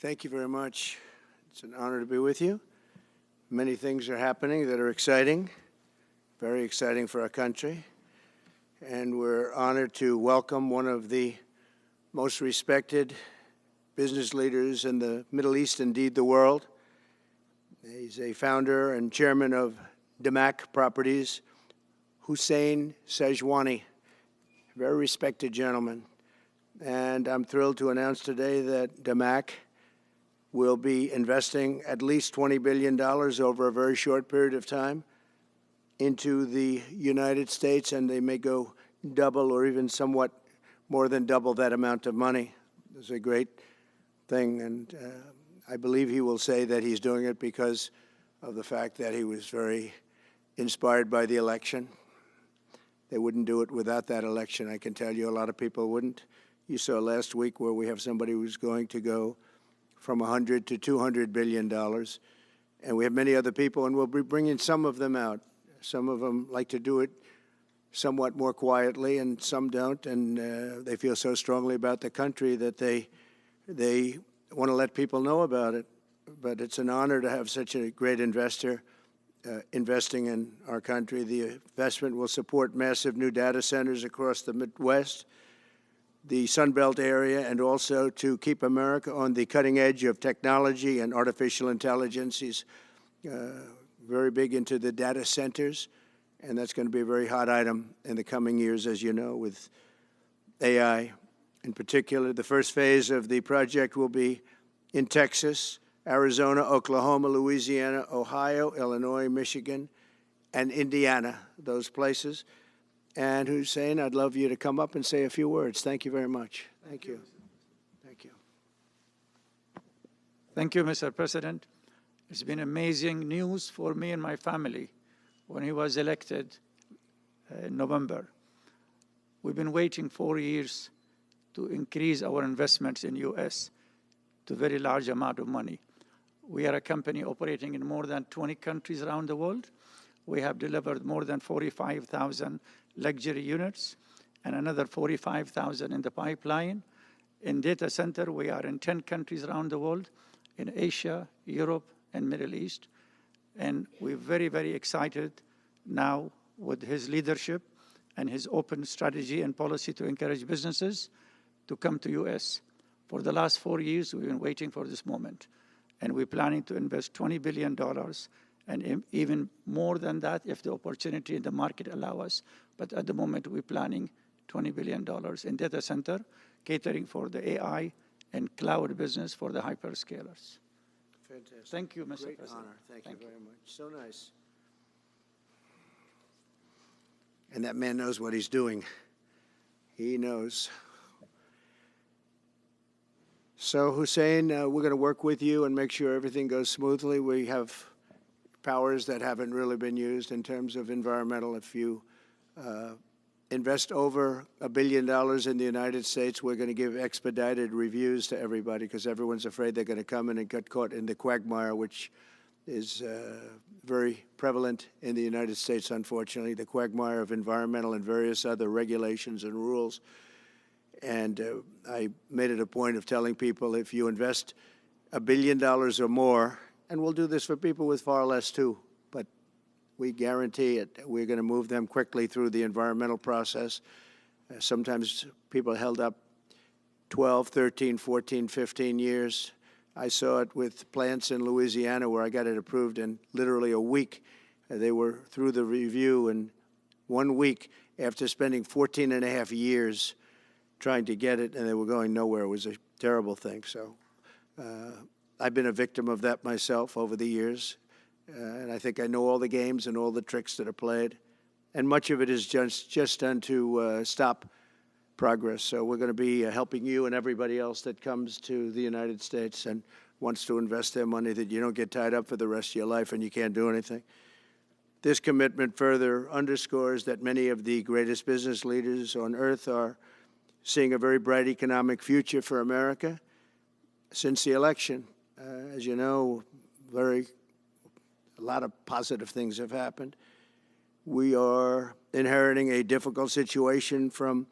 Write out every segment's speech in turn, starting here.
Thank you very much. It's an honor to be with you. Many things are happening that are exciting, very exciting for our country. And we're honored to welcome one of the most respected business leaders in the Middle East, indeed the world. He's a founder and chairman of Damac Properties, Hussein Sajwani, very respected gentleman. And I'm thrilled to announce today that Damac will be investing at least $20 billion over a very short period of time into the United States, and they may go double or even somewhat more than double that amount of money. It's a great thing, and I believe he will say that he's doing it because of the fact that he was very inspired by the election. They wouldn't do it without that election, I can tell you. A lot of people wouldn't. You saw last week where we have somebody who's going to go from $100 to $200 billion. And we have many other people, and we'll be bringing some of them out. Some of them like to do it somewhat more quietly, and some don't, and they feel so strongly about the country that they want to let people know about it. But it's an honor to have such a great investor investing in our country. The investment will support massive new data centers across the Midwest, the Sun Belt area, and also to keep America on the cutting edge of technology and artificial intelligence. He's very big into the data centers, and that's going to be a very hot item in the coming years, as you know, with AI. In particular, the first phase of the project will be in Texas, Arizona, Oklahoma, Louisiana, Ohio, Illinois, Michigan, and Indiana, those places. And Hussein, I'd love you to come up and say a few words. Thank you very much. Thank you. Thank you. Thank you, Mr. President. It's been amazing news for me and my family when he was elected in November. We've been waiting 4 years to increase our investments in U.S. to a very large amount of money. We are a company operating in more than 20 countries around the world. We have delivered more than 45,000 luxury units and another 45,000 in the pipeline. In data center, we are in 10 countries around the world, in Asia, Europe, and Middle East. And we're very, very excited now with his leadership and his open strategy and policy to encourage businesses to come to U.S. For the last 4 years, we've been waiting for this moment. And we're planning to invest $20 billion and even more than that if the opportunity in the market allow us. But at the moment, we're planning $20 billion in data center, catering for the AI and cloud business for the hyperscalers. Fantastic. Thank you, Mr. Great President. honor. Thank you very much. So nice. And that man knows what he's doing. He knows. So, Hussein, we're going to work with you and make sure everything goes smoothly. We have powers that haven't really been used in terms of environmental. If you invest over $1 billion in the United States, we're going to give expedited reviews to everybody because everyone's afraid they're going to come in and get caught in the quagmire, which is very prevalent in the United States, unfortunately, the quagmire of environmental and various other regulations and rules. And I made it a point of telling people if you invest $1 billion or more, and we'll do this for people with far less too, but we guarantee it. We're going to move them quickly through the environmental process. Sometimes people are held up 12, 13, 14, 15 years. I saw it with plants in Louisiana where I got it approved in literally a week. They were through the review in 1 week after spending 14 and a half years trying to get it, and they were going nowhere. It was a terrible thing. So I've been a victim of that myself over the years, and I think I know all the games and all the tricks that are played, and much of it is just done to stop progress. So we're going to be helping you and everybody else that comes to the United States and wants to invest their money, that you don't get tied up for the rest of your life and you can't do anything. This commitment further underscores that many of the greatest business leaders on earth are seeing a very bright economic future for America since the election. As you know, a lot of positive things have happened. We are inheriting a difficult situation from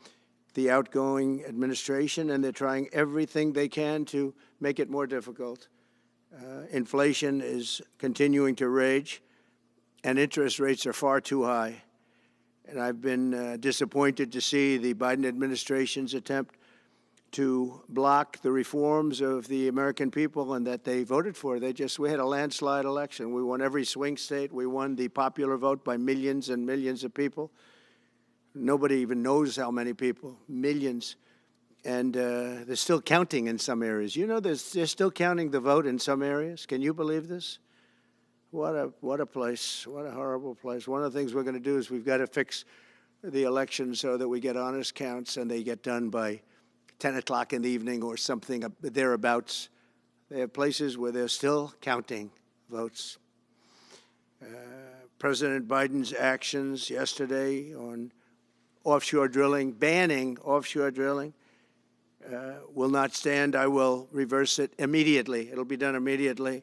the outgoing administration, and they're trying everything they can to make it more difficult. Inflation is continuing to rage, and interest rates are far too high. And I've been disappointed to see the Biden administration's attempt to block the reforms of the American people and that they voted for. We had a landslide election. We won every swing state. We won the popular vote by millions and millions of people. Nobody even knows how many people, millions. And they're still counting in some areas. You know, they're still counting the vote in some areas. Can you believe this? What a place. What a horrible place. One of the things we're going to do is we've got to fix the election so that we get honest counts and they get done by 10 o'clock in the evening or something thereabouts. They have places where they're still counting votes. President Biden's actions yesterday on offshore drilling, banning offshore drilling, will not stand. I will reverse it immediately. It'll be done immediately.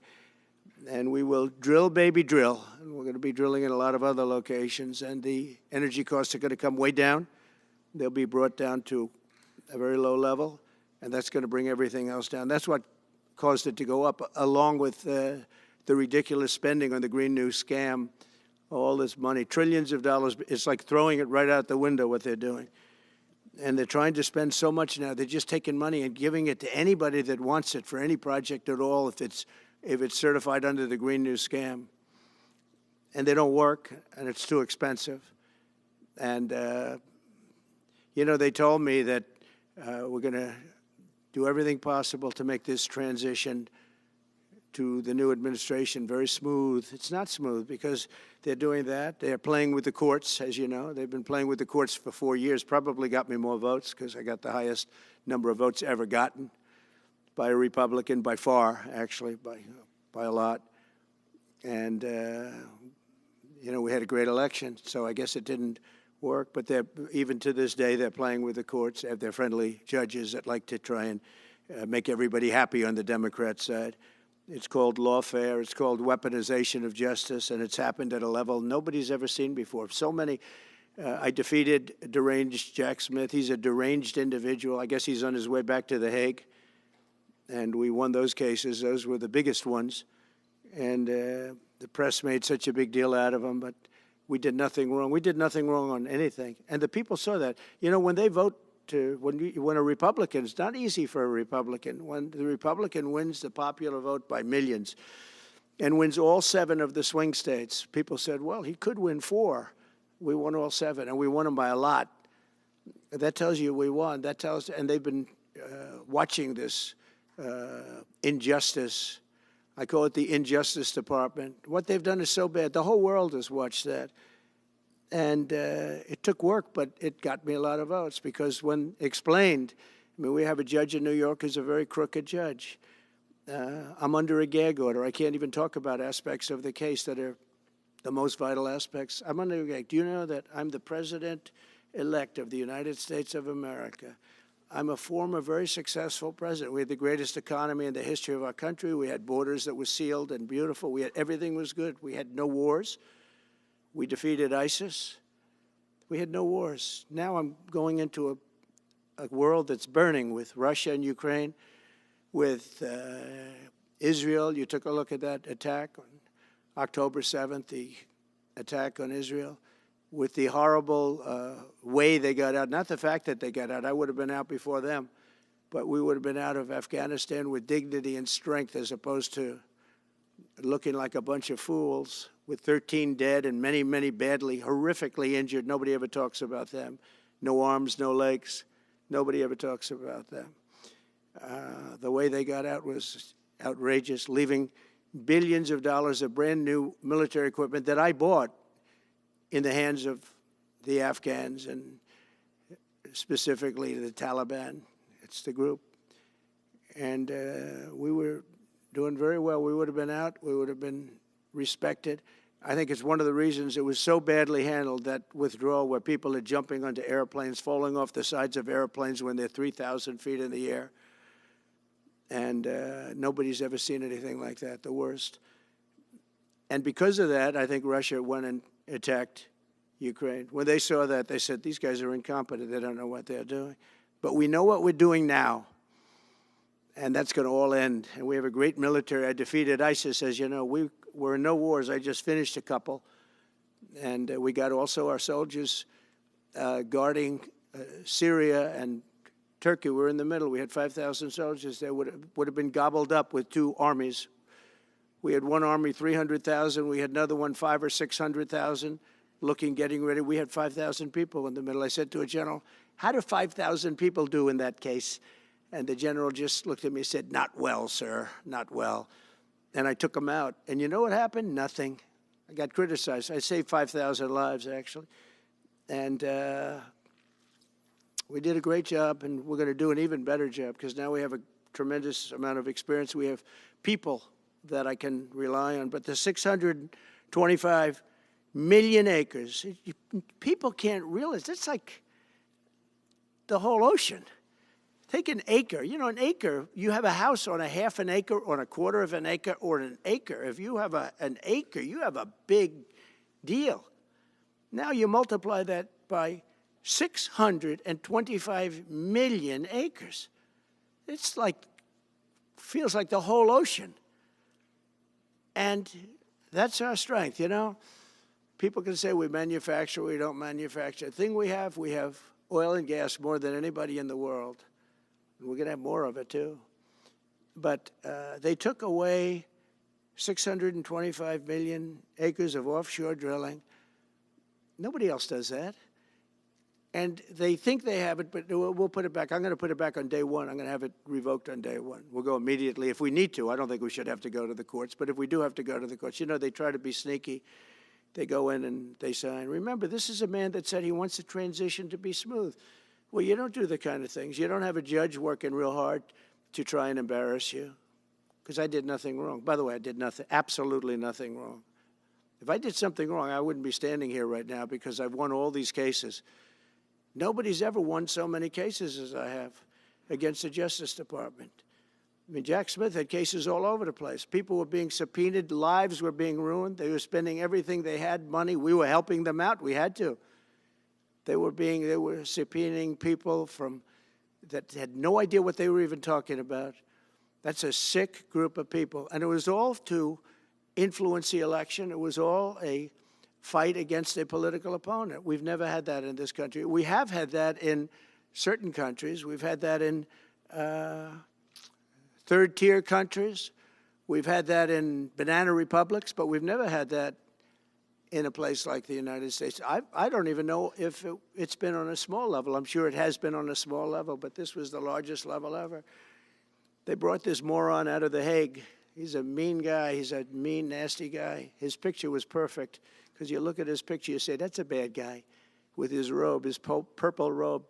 And we will drill, baby, drill. And we're going to be drilling in a lot of other locations. And the energy costs are going to come way down. They'll be brought down to a very low level. And that's going to bring everything else down. That's what caused it to go up, along with the ridiculous spending on the Green New scam. All this money, trillions of dollars. It's like throwing it right out the window, what they're doing. And they're trying to spend so much now. They're just taking money and giving it to anybody that wants it for any project at all, if it's certified under the Green New scam. And they don't work, and it's too expensive. And, you know, they told me that we're going to do everything possible to make this transition to the new administration very smooth. It's not smooth because they're doing that. They're playing with the courts, as you know. They've been playing with the courts for 4 years, probably got me more votes because I got the highest number of votes ever gotten by a Republican, by far, actually, by a lot. And, you know, we had a great election, so I guess it didn't work. But even to this day, they're playing with the courts. They have their friendly judges that like to try and make everybody happy on the Democrat side. It's called lawfare. It's called weaponization of justice, and it's happened at a level nobody's ever seen before. So many. I defeated deranged Jack Smith. He's a deranged individual. I guess he's on his way back to The Hague. And we won those cases. Those were the biggest ones. And the press made such a big deal out of them, but we did nothing wrong. We did nothing wrong on anything. And the people saw that. You know, when they vote, when a Republican, it's not easy for a Republican. When the Republican wins the popular vote by millions and wins all 7 of the swing states, people said, well, he could win 4. We won all 7, and we won them by a lot. That tells you we won. That tells, and they've been watching this injustice. I call it the Injustice Department. What they've done is so bad. The whole world has watched that. And it took work, but it got me a lot of votes because when explained, I mean, we have a judge in New York who's a very crooked judge. I'm under a gag order. I can't even talk about aspects of the case that are the most vital aspects. I'm under a gag. Do you know that I'm the president-elect of the United States of America? I'm a former very successful president. We had the greatest economy in the history of our country. We had borders that were sealed and beautiful. Everything was good. We had no wars. We defeated ISIS. We had no wars. Now I'm going into a world that's burning with Russia and Ukraine, with Israel. You took a look at that attack on October 7th, the attack on Israel, with the horrible way they got out. Not the fact that they got out. I would have been out before them. But we would have been out of Afghanistan with dignity and strength as opposed to looking like a bunch of fools with 13 dead and many, many badly, horrifically injured. Nobody ever talks about them. No arms, no legs. Nobody ever talks about them. The way they got out was outrageous, leaving billions of dollars of brand new military equipment that I bought in the hands of the Afghans and specifically the Taliban. It's the group. And we were doing very well. We would have been out. We would have been respected. I think it's one of the reasons it was so badly handled, that withdrawal where people are jumping onto airplanes, falling off the sides of airplanes when they're 3,000 feet in the air. And nobody's ever seen anything like that, the worst. And because of that, I think Russia went and attacked Ukraine. When they saw that, they said, these guys are incompetent. They don't know what they're doing. But we know what we're doing now, and that's going to all end. And we have a great military. I defeated ISIS, as you know. We're in no wars. I just finished a couple. And we got also our soldiers guarding Syria and Turkey. We're in the middle. We had 5,000 soldiers. They would have been gobbled up with two armies. We had one army, 300,000. We had another one, 500,000 or 600,000, getting ready. We had 5,000 people in the middle. I said to a general, how do 5,000 people do in that case? And the general just looked at me and said, not well, sir, not well. And I took them out. And you know what happened? Nothing. I got criticized. I saved 5,000 lives, actually. And we did a great job, and we're going to do an even better job because now we have a tremendous amount of experience. We have people that I can rely on. But the 625 million acres, people can't realize, that's like the whole ocean. Take an acre. You know, an acre, you have a house on a half an acre, on a quarter of an acre, or an acre. If you have an acre, you have a big deal. Now you multiply that by 625 million acres. It's like, feels like the whole ocean. And that's our strength, you know. People can say we manufacture, we don't manufacture. The thing we have oil and gas more than anybody in the world. We're going to have more of it, too. But they took away 625 million acres of offshore drilling. Nobody else does that. And they think they have it, but we'll put it back. I'm going to put it back on day one. I'm going to have it revoked on day one. We'll go immediately if we need to. I don't think we should have to go to the courts. But if we do have to go to the courts, you know, they try to be sneaky. They go in and they sign. Remember, this is a man that said he wants the transition to be smooth. Well, you don't do the kind of things. You don't have a judge working real hard to try and embarrass you, because I did nothing wrong. By the way, I did nothing, absolutely nothing wrong. If I did something wrong, I wouldn't be standing here right now because I've won all these cases. Nobody's ever won so many cases as I have against the Justice Department. I mean, Jack Smith had cases all over the place. People were being subpoenaed. Lives were being ruined. They were spending everything they had, money. We were helping them out. We had to. They were subpoenaing people that had no idea what they were even talking about. That's a sick group of people. And it was all to influence the election. It was all a fight against a political opponent. We've never had that in this country. We have had that in certain countries. We've had that in third-tier countries. We've had that in banana republics, but we've never had that in a place like the United States. I don't even know if it's been on a small level. I'm sure it has been on a small level, but this was the largest level ever. They brought this moron out of The Hague. He's a mean guy. He's a mean, nasty guy. His picture was perfect, because you look at his picture, you say, that's a bad guy with his robe, his purple robe.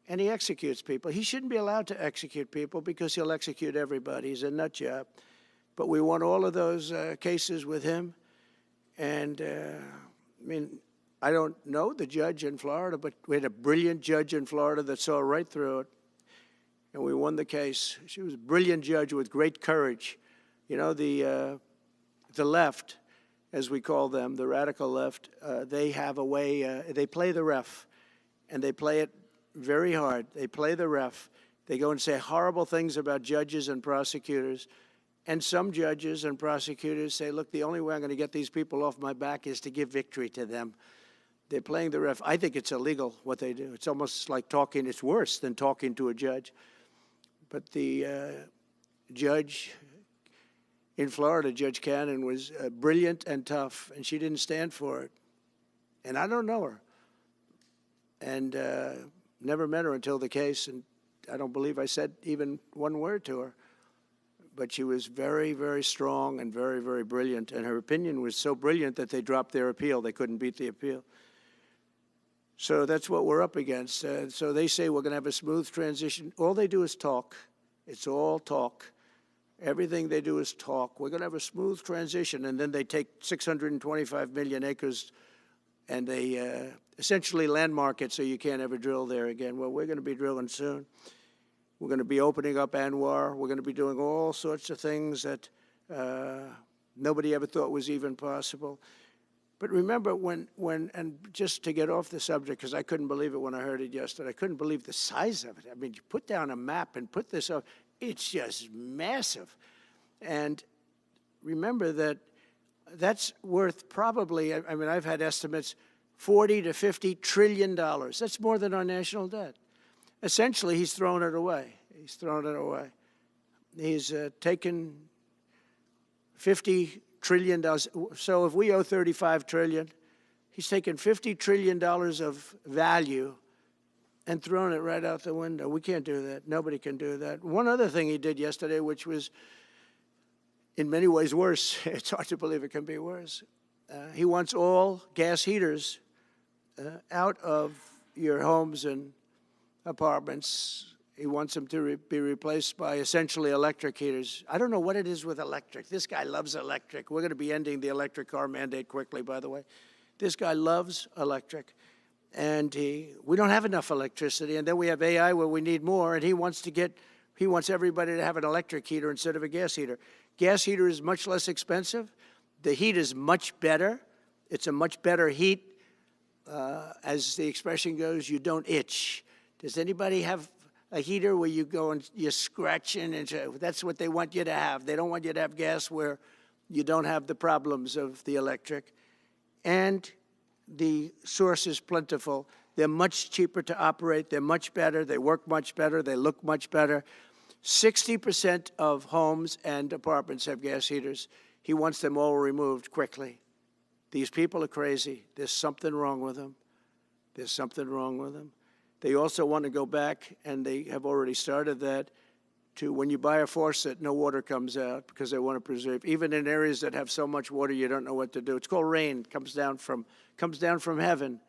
And he executes people. He shouldn't be allowed to execute people because he'll execute everybody. He's a nut job. But we won all of those cases with him. And, I mean, I don't know the judge in Florida, but we had a brilliant judge in Florida that saw right through it. And we won the case. She was a brilliant judge with great courage. You know, the left, as we call them, the radical left, they have a way, they play the ref, and they play it very hard. They play the ref. They go and say horrible things about judges and prosecutors. And some judges and prosecutors say, look, the only way I'm going to get these people off my back is to give victory to them. They're playing the ref. I think it's illegal what they do. It's almost like talking. It's worse than talking to a judge. But the judge in Florida, Judge Cannon, was brilliant and tough, and she didn't stand for it. And I don't know her. And never met her until the case, and I don't believe I said even one word to her. But she was very, very strong and very, very brilliant. And her opinion was so brilliant that they dropped their appeal. They couldn't beat the appeal. So that's what we're up against. So they say we're going to have a smooth transition. All they do is talk. It's all talk. Everything they do is talk. We're going to have a smooth transition. And then they take 625 million acres and they essentially landmark it so you can't ever drill there again. Well, we're going to be drilling soon. We're going to be opening up Anwar. We're going to be doing all sorts of things that nobody ever thought was even possible. But remember and just to get off the subject, because I couldn't believe it when I heard it yesterday, I couldn't believe the size of it. I mean, you put down a map and put this up, it's just massive. And remember that that's worth probably, I mean, I've had estimates, $40 to $50 trillion. That's more than our national debt. Essentially, he's thrown it away. He's thrown it away. He's taken $50 trillion. So if we owe $35 trillion, he's taken $50 trillion of value and thrown it right out the window. We can't do that. Nobody can do that. One other thing he did yesterday, which was in many ways worse, it's hard to believe it can be worse. He wants all gas heaters out of your homes and apartments. He wants them to be replaced by essentially electric heaters. I don't know what it is with electric. This guy loves electric. We're going to be ending the electric car mandate quickly, by the way. This guy loves electric. And we don't have enough electricity. And then we have AI where we need more. And he wants everybody to have an electric heater instead of a gas heater. Gas heater is much less expensive. The heat is much better. It's a much better heat. As the expression goes, you don't itch. Does anybody have a heater where you go and you're scratching? And that's what they want you to have. They don't want you to have gas where you don't have the problems of the electric. And the source is plentiful. They're much cheaper to operate. They're much better. They work much better. They look much better. 60% of homes and apartments have gas heaters. He wants them all removed quickly. These people are crazy. There's something wrong with them. There's something wrong with them. They also want to go back, and they have already started that, to when you buy a faucet, no water comes out because they want to preserve. Even in areas that have so much water, you don't know what to do. It's called rain. It comes down from heaven.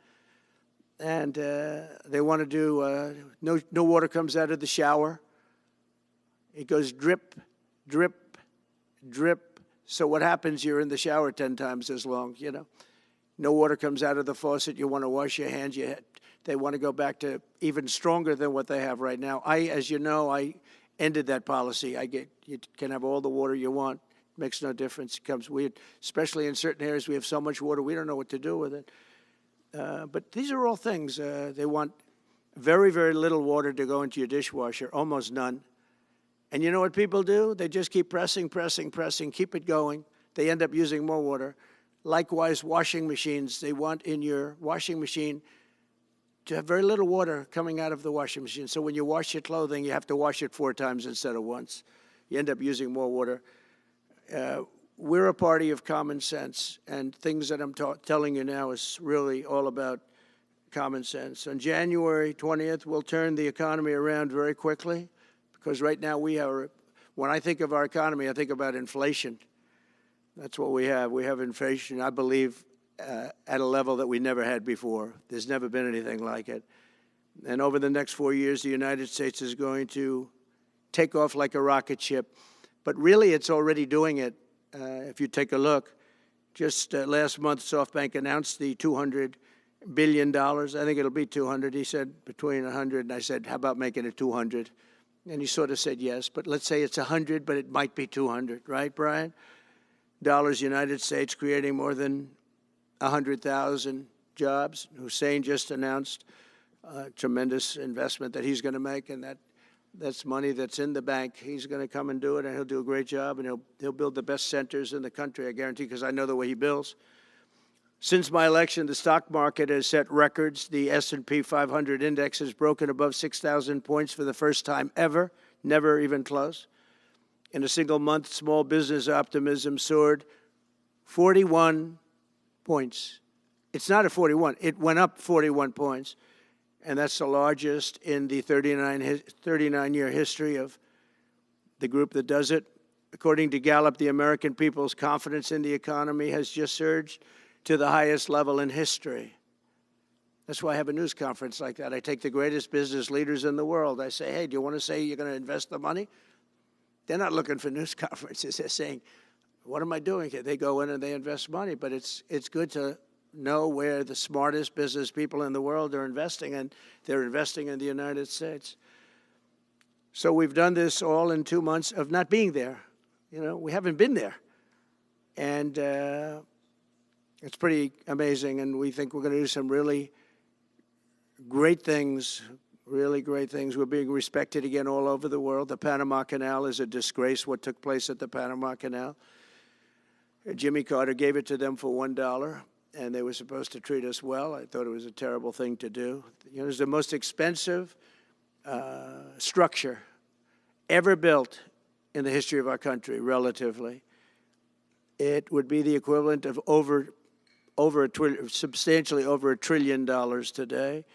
And they want to do, no water comes out of the shower. It goes drip, drip, drip. So what happens, you're in the shower 10 times as long, you know. No water comes out of the faucet. You want to wash your hands. They want to go back to even stronger than what they have right now. As you know, I ended that policy. You can have all the water you want. Makes no difference. It comes weird, especially in certain areas. We have so much water, we don't know what to do with it. But these are all things. They want very, very little water to go into your dishwasher, almost none. And you know what people do? They just keep pressing, keep it going. They end up using more water. Likewise, washing machines. They want in your washing machine to have very little water coming out of the washing machine. So when you wash your clothing, you have to wash it 4 times instead of once. You end up using more water. We're a party of common sense, and things that I'm telling you now is really all about common sense. On January 20th, we'll turn the economy around very quickly, because right now when I think of our economy, I think about inflation. That's what we have. We have inflation, I believe, at a level that we never had before. There's never been anything like it. And over the next 4 years, the United States is going to take off like a rocket ship. But really, it's already doing it. If you take a look, just last month, SoftBank announced the $200 billion. I think it'll be 200. He said between 100, and I said, how about making it 200? And he sort of said yes, but let's say it's 100, but it might be 200, right, Brian? Dollars, United States, creating more than 100,000 jobs. Hussein just announced a tremendous investment that he's going to make, and that's money that's in the bank. He's going to come and do it, and he'll do a great job, and he'll build the best centers in the country, I guarantee, because I know the way he builds. Since my election, the stock market has set records. The S&P 500 index has broken above 6,000 points for the first time ever, never even close. In a single month, small business optimism soared 41 points. It's not a 41. It went up 41 points. And that's the largest in the 39-year history of the group that does it. According to Gallup, the American people's confidence in the economy has just surged to the highest level in history. That's why I have a news conference like that. I take the greatest business leaders in the world. I say, hey, do you want to say you're going to invest the money? They're not looking for news conferences. They're saying, what am I doing here? They go in and they invest money, but it's good to know where the smartest business people in the world are investing, and they're investing in the United States. So we've done this all in 2 months of not being there. You know, we haven't been there. And It's pretty amazing, and we think we're going to do some really great things, really great things. We're being respected again all over the world. The Panama Canal is a disgrace, what took place at the Panama Canal. Jimmy Carter gave it to them for $1, and they were supposed to treat us well. I thought it was a terrible thing to do. It was the most expensive structure ever built in the history of our country, relatively. It would be the equivalent of substantially over $1 trillion today.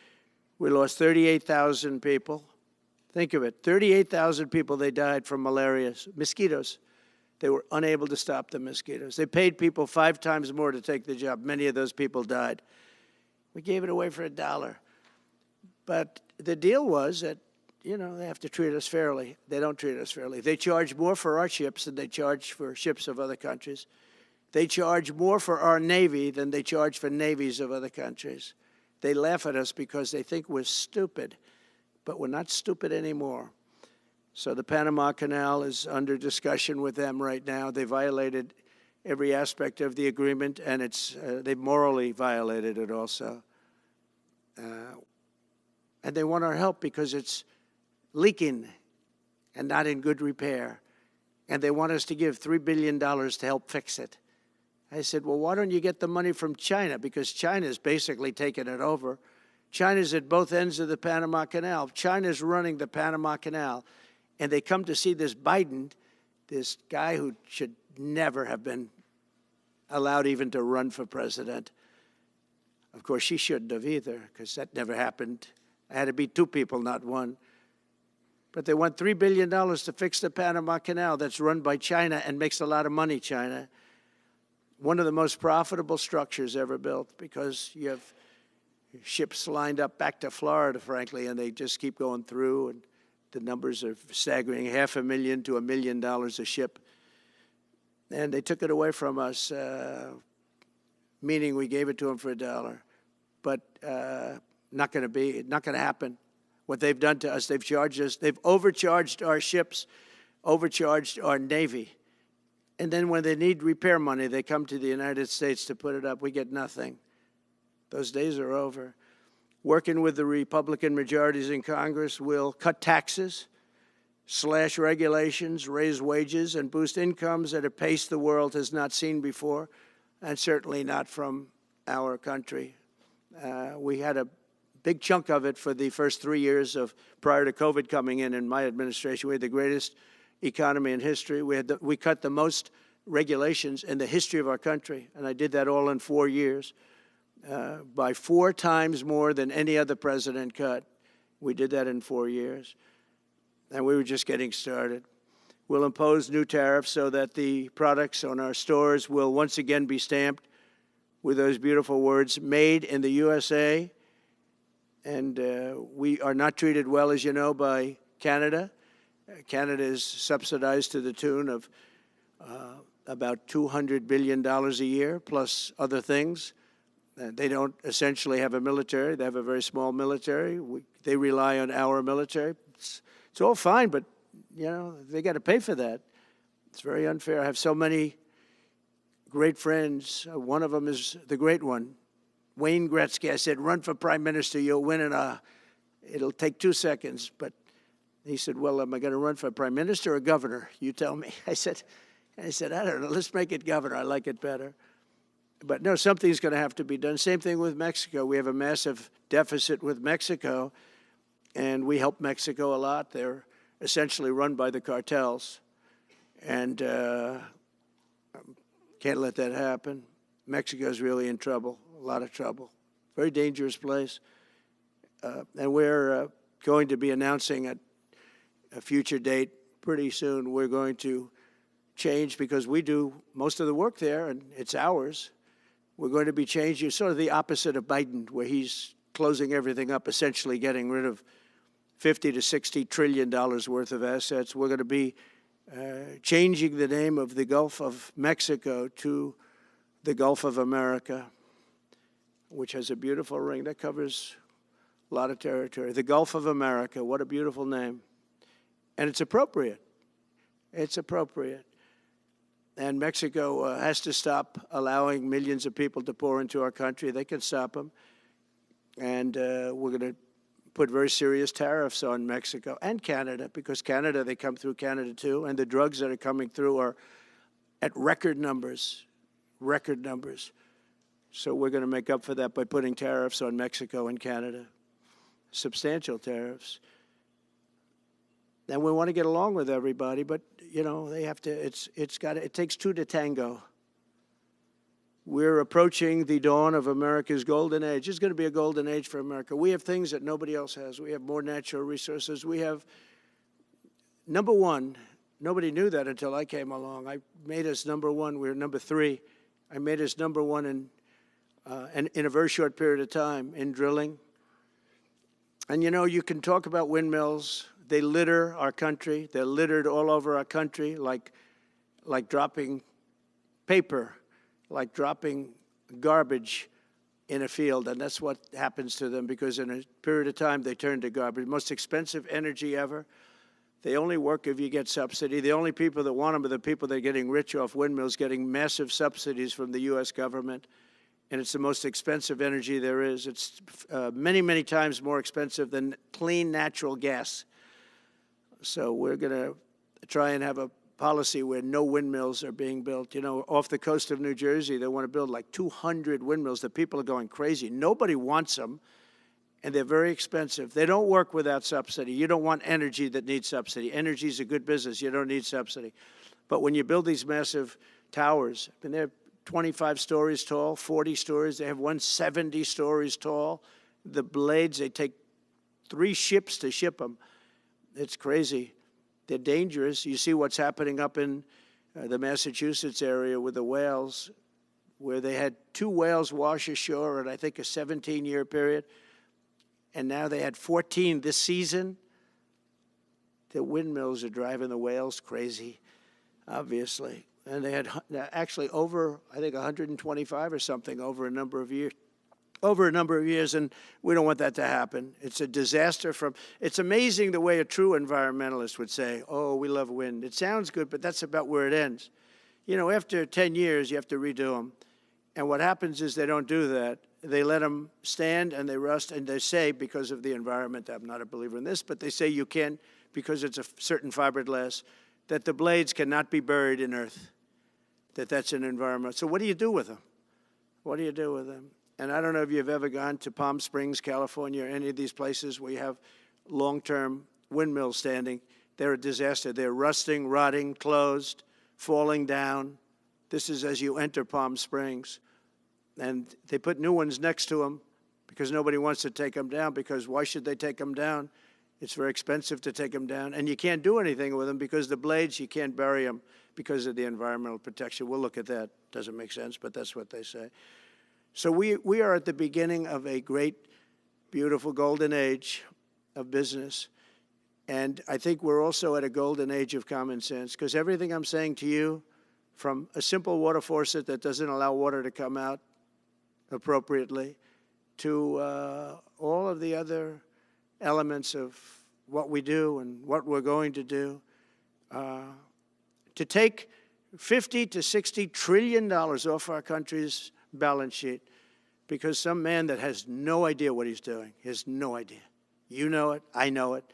We lost 38,000 people. Think of it, 38,000 people, they died from malaria, mosquitoes. They were unable to stop the mosquitoes. They paid people 5 times more to take the job. Many of those people died. We gave it away for $1. But the deal was that, they have to treat us fairly. They don't treat us fairly. They charge more for our ships than they charge for ships of other countries. They charge more for our Navy than they charge for navies of other countries. They laugh at us because they think we're stupid, but we're not stupid anymore. So the Panama Canal is under discussion with them right now. They violated every aspect of the agreement, and they've morally violated it also. And they want our help because it's leaking and not in good repair. And they want us to give $3 billion to help fix it. I said, well, why don't you get the money from China? Because China's basically taken it over. China's at both ends of the Panama Canal. China's running the Panama Canal. And they come to see this Biden, this guy who should never have been allowed even to run for president. Of course, she shouldn't have either, because that never happened. It had to be 2 people, not 1. But they want $3 billion to fix the Panama Canal that's run by China and makes a lot of money, China. One of the most profitable structures ever built, because you have ships lined up back to Florida, frankly, and they just keep going through, and the numbers are staggering, $500,000 to $1 million a ship. And they took it away from us, meaning we gave it to them for $1. But not going to happen. What they've done to us, they've charged us, they've overcharged our ships, overcharged our Navy. And then when they need repair money, they come to the United States to put it up. We get nothing. Those days are over. Working with the Republican majorities in Congress, will cut taxes, slash regulations, raise wages, and boost incomes at a pace the world has not seen before, and certainly not from our country. We had a big chunk of it for the first 3 years prior to COVID coming in my administration. We had the greatest economy in history. We cut the most regulations in the history of our country, and I did that all in 4 years. By 4 times more than any other president cut. We did that in 4 years. And we were just getting started. We'll impose new tariffs so that the products on our stores will once again be stamped with those beautiful words, made in the USA. And we are not treated well, as you know, by Canada. Canada is subsidized to the tune of about $200 billion a year, plus other things. They don't essentially have a military. They have a very small military. They rely on our military. It's all fine, but, they got to pay for that. It's very unfair. I have so many great friends. One of them is the great one, Wayne Gretzky. I said, run for prime minister. You'll win it'll take 2 seconds. But he said, well, am I going to run for prime minister or governor? You tell me. I said, I don't know. Let's make it governor. I like it better. But no, something's going to have to be done. Same thing with Mexico. We have a massive deficit with Mexico, and we help Mexico a lot. They're essentially run by the cartels, and can't let that happen. Mexico's really in trouble, a lot of trouble. Very dangerous place. And we're going to be announcing at a future date pretty soon. We're going to change, because we do most of the work there, and it's ours. We're going to be changing, sort of the opposite of Biden, where he's closing everything up, essentially getting rid of $50 to $60 trillion worth of assets. We're going to be changing the name of the Gulf of Mexico to the Gulf of America, which has a beautiful ring that covers a lot of territory. The Gulf of America, what a beautiful name. And it's appropriate. It's appropriate. And Mexico has to stop allowing millions of people to pour into our country. They can stop them. And we're going to put very serious tariffs on Mexico and Canada, because Canada, they come through Canada too. And the drugs that are coming through are at record numbers, record numbers. So we're going to make up for that by putting tariffs on Mexico and Canada, substantial tariffs. And we want to get along with everybody, but, you know, they have to, it takes two to tango. We're approaching the dawn of America's golden age. It's going to be a golden age for America. We have things that nobody else has. We have more natural resources. We have, number one, nobody knew that until I came along. I made us number one. We were number three. I made us number one in a very short period of time in drilling. And, you know, you can talk about windmills. They litter our country. They're littered all over our country, like dropping paper, like dropping garbage in a field. And that's what happens to them, because in a period of time, they turn to garbage. Most expensive energy ever. They only work if you get subsidy. The only people that want them are the people that are getting rich off windmills, getting massive subsidies from the U.S. government. And it's the most expensive energy there is. It's many, many times more expensive than clean natural gas. So we're going to try and have a policy where no windmills are being built. You know, off the coast of New Jersey, they want to build like 200 windmills. The people are going crazy. Nobody wants them, and they're very expensive. They don't work without subsidy. You don't want energy that needs subsidy. Energy is a good business. You don't need subsidy. But when you build these massive towers, I mean, they're 25 stories tall, 40 stories. They have one 70 stories tall. The blades, they take 3 ships to ship them. It's crazy. They're dangerous. You see what's happening up in the Massachusetts area with the whales, where they had 2 whales wash ashore in, I think, a 17-year period. And now they had 14 this season. The windmills are driving the whales crazy, obviously. And they had actually over, I think, 125 or something over a number of years. And we don't want that to happen. It's a disaster it's amazing the way a true environmentalist would say, oh, we love wind. It sounds good, but that's about where it ends. You know, after 10 years, you have to redo them. And what happens is they don't do that. They let them stand and they rust, and they say, because of the environment, I'm not a believer in this, but they say you can't, because it's a certain fiberglass, that the blades cannot be buried in earth, that's an environment. So what do you do with them? What do you do with them? And I don't know if you've ever gone to Palm Springs, California, or any of these places where you have long-term windmills standing. They're a disaster. They're rusting, rotting, closed, falling down. This is as you enter Palm Springs. And they put new ones next to them because nobody wants to take them down, because why should they take them down? It's very expensive to take them down. And you can't do anything with them because the blades, you can't bury them because of the environmental protection. We'll look at that. Doesn't make sense, but that's what they say. So we are at the beginning of a great, beautiful golden age of business. And I think we're also at a golden age of common sense, because everything I'm saying to you, from a simple water faucet that doesn't allow water to come out appropriately, to all of the other elements of what we do and what we're going to do, to take $50 to $60 trillion off our country's balance sheet because some man that has no idea what he's doing, has no idea. You know it, I know it,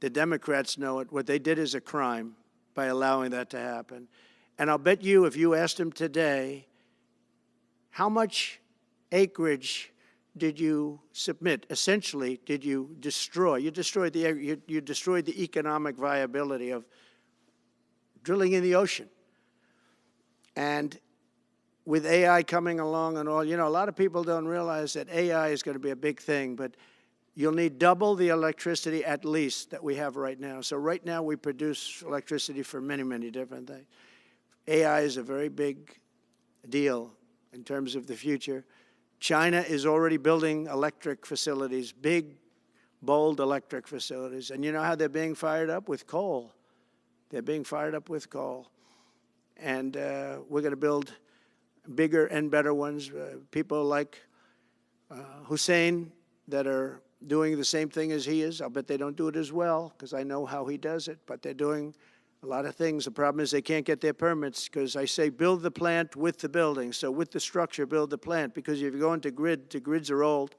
the Democrats know it. What they did is a crime by allowing that to happen. And I'll bet you, if you asked him today, how much acreage did you submit? Essentially, did you destroy? You destroyed the economic viability of drilling in the ocean. And with AI coming along and all, you know, a lot of people don't realize that AI is going to be a big thing, but you'll need double the electricity at least that we have right now. So right now we produce electricity for many, many different things. AI is a very big deal in terms of the future. China is already building electric facilities, big, bold electric facilities. And you know how they're being fired up? With coal. They're being fired up with coal. And we're going to build bigger and better ones. People like Hussein that are doing the same thing as he is. I'll bet they don't do it as well, because I know how he does it. But they're doing A lot of things, the problem is they can't get their permits because I say build the plant with the building. So with the structure, build the plant, because if you go into grid, the grids are old.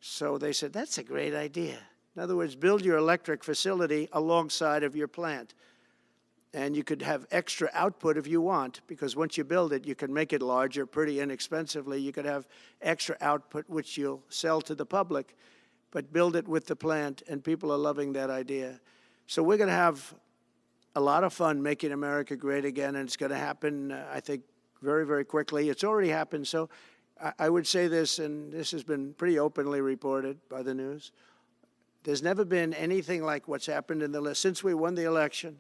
So they said, that's a great idea. In other words, build your electric facility alongside of your plant. And you could have extra output if you want, because once you build it, you can make it larger pretty inexpensively. You could have extra output, which you'll sell to the public, but build it with the plant, and people are loving that idea. So we're going to have a lot of fun making America great again, and it's going to happen, I think, very, very quickly. It's already happened. So I would say this, and this has been pretty openly reported by the news. There's never been anything like what's happened in the list since we won the election.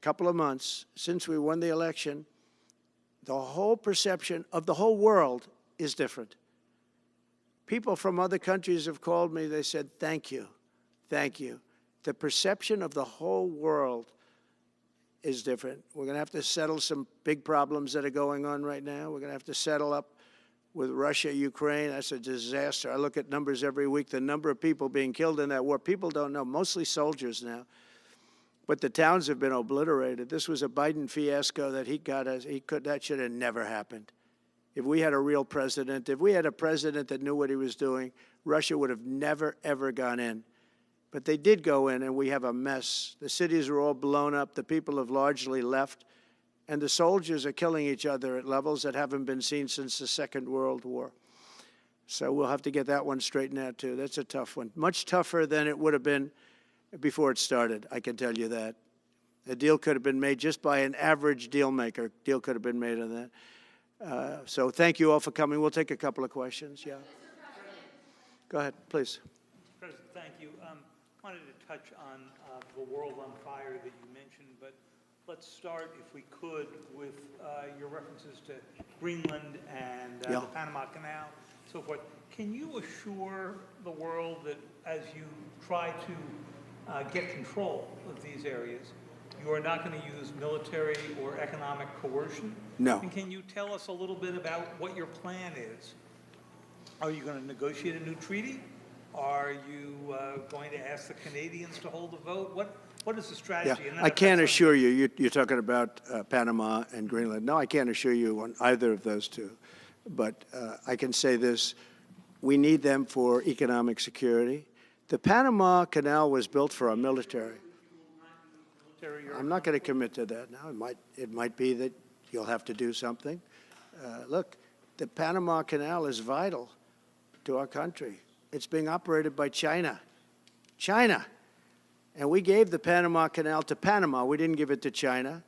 Couple of months since we won the election, the whole perception of the whole world is different. People from other countries have called me. They said, thank you, thank you. The perception of the whole world is different. We're going to have to settle some big problems that are going on right now. We're going to have to settle up with Russia, Ukraine. That's a disaster. I look at numbers every week, the number of people being killed in that war. People don't know, mostly soldiers now. But the towns have been obliterated. This was a Biden fiasco that that should have never happened. If we had a real president, if we had a president that knew what he was doing, Russia would have never, ever gone in. But they did go in, and we have a mess. The cities are all blown up. The people have largely left. And the soldiers are killing each other at levels that haven't been seen since the Second World War. So we'll have to get that one straightened out, too. That's a tough one. Much tougher than it would have been before it started, I can tell you that. A deal could have been made just by an average deal maker. A deal could have been made on that. So thank you all for coming. We'll take a couple of questions. Yeah. Go ahead, please. President, thank you. Wanted to touch on the world on fire that you mentioned, but let's start, if we could, with your references to Greenland and the Panama Canal, so forth. Can you assure the world that as you try to get control of these areas, you are not going to use military or economic coercion? No. And can you tell us a little bit about what your plan is? Are you going to negotiate a new treaty? Are you going to ask the Canadians to hold a vote? What is the strategy? Yeah, I can't assure you, you're talking about Panama and Greenland. No, I can't assure you on either of those two. But I can say this, we need them for economic security. The Panama Canal was built for our military. I'm not going to commit to that now. It might be that you'll have to do something. Look, the Panama Canal is vital to our country. It's being operated by China. China. And we gave the Panama Canal to Panama. We didn't give it to China.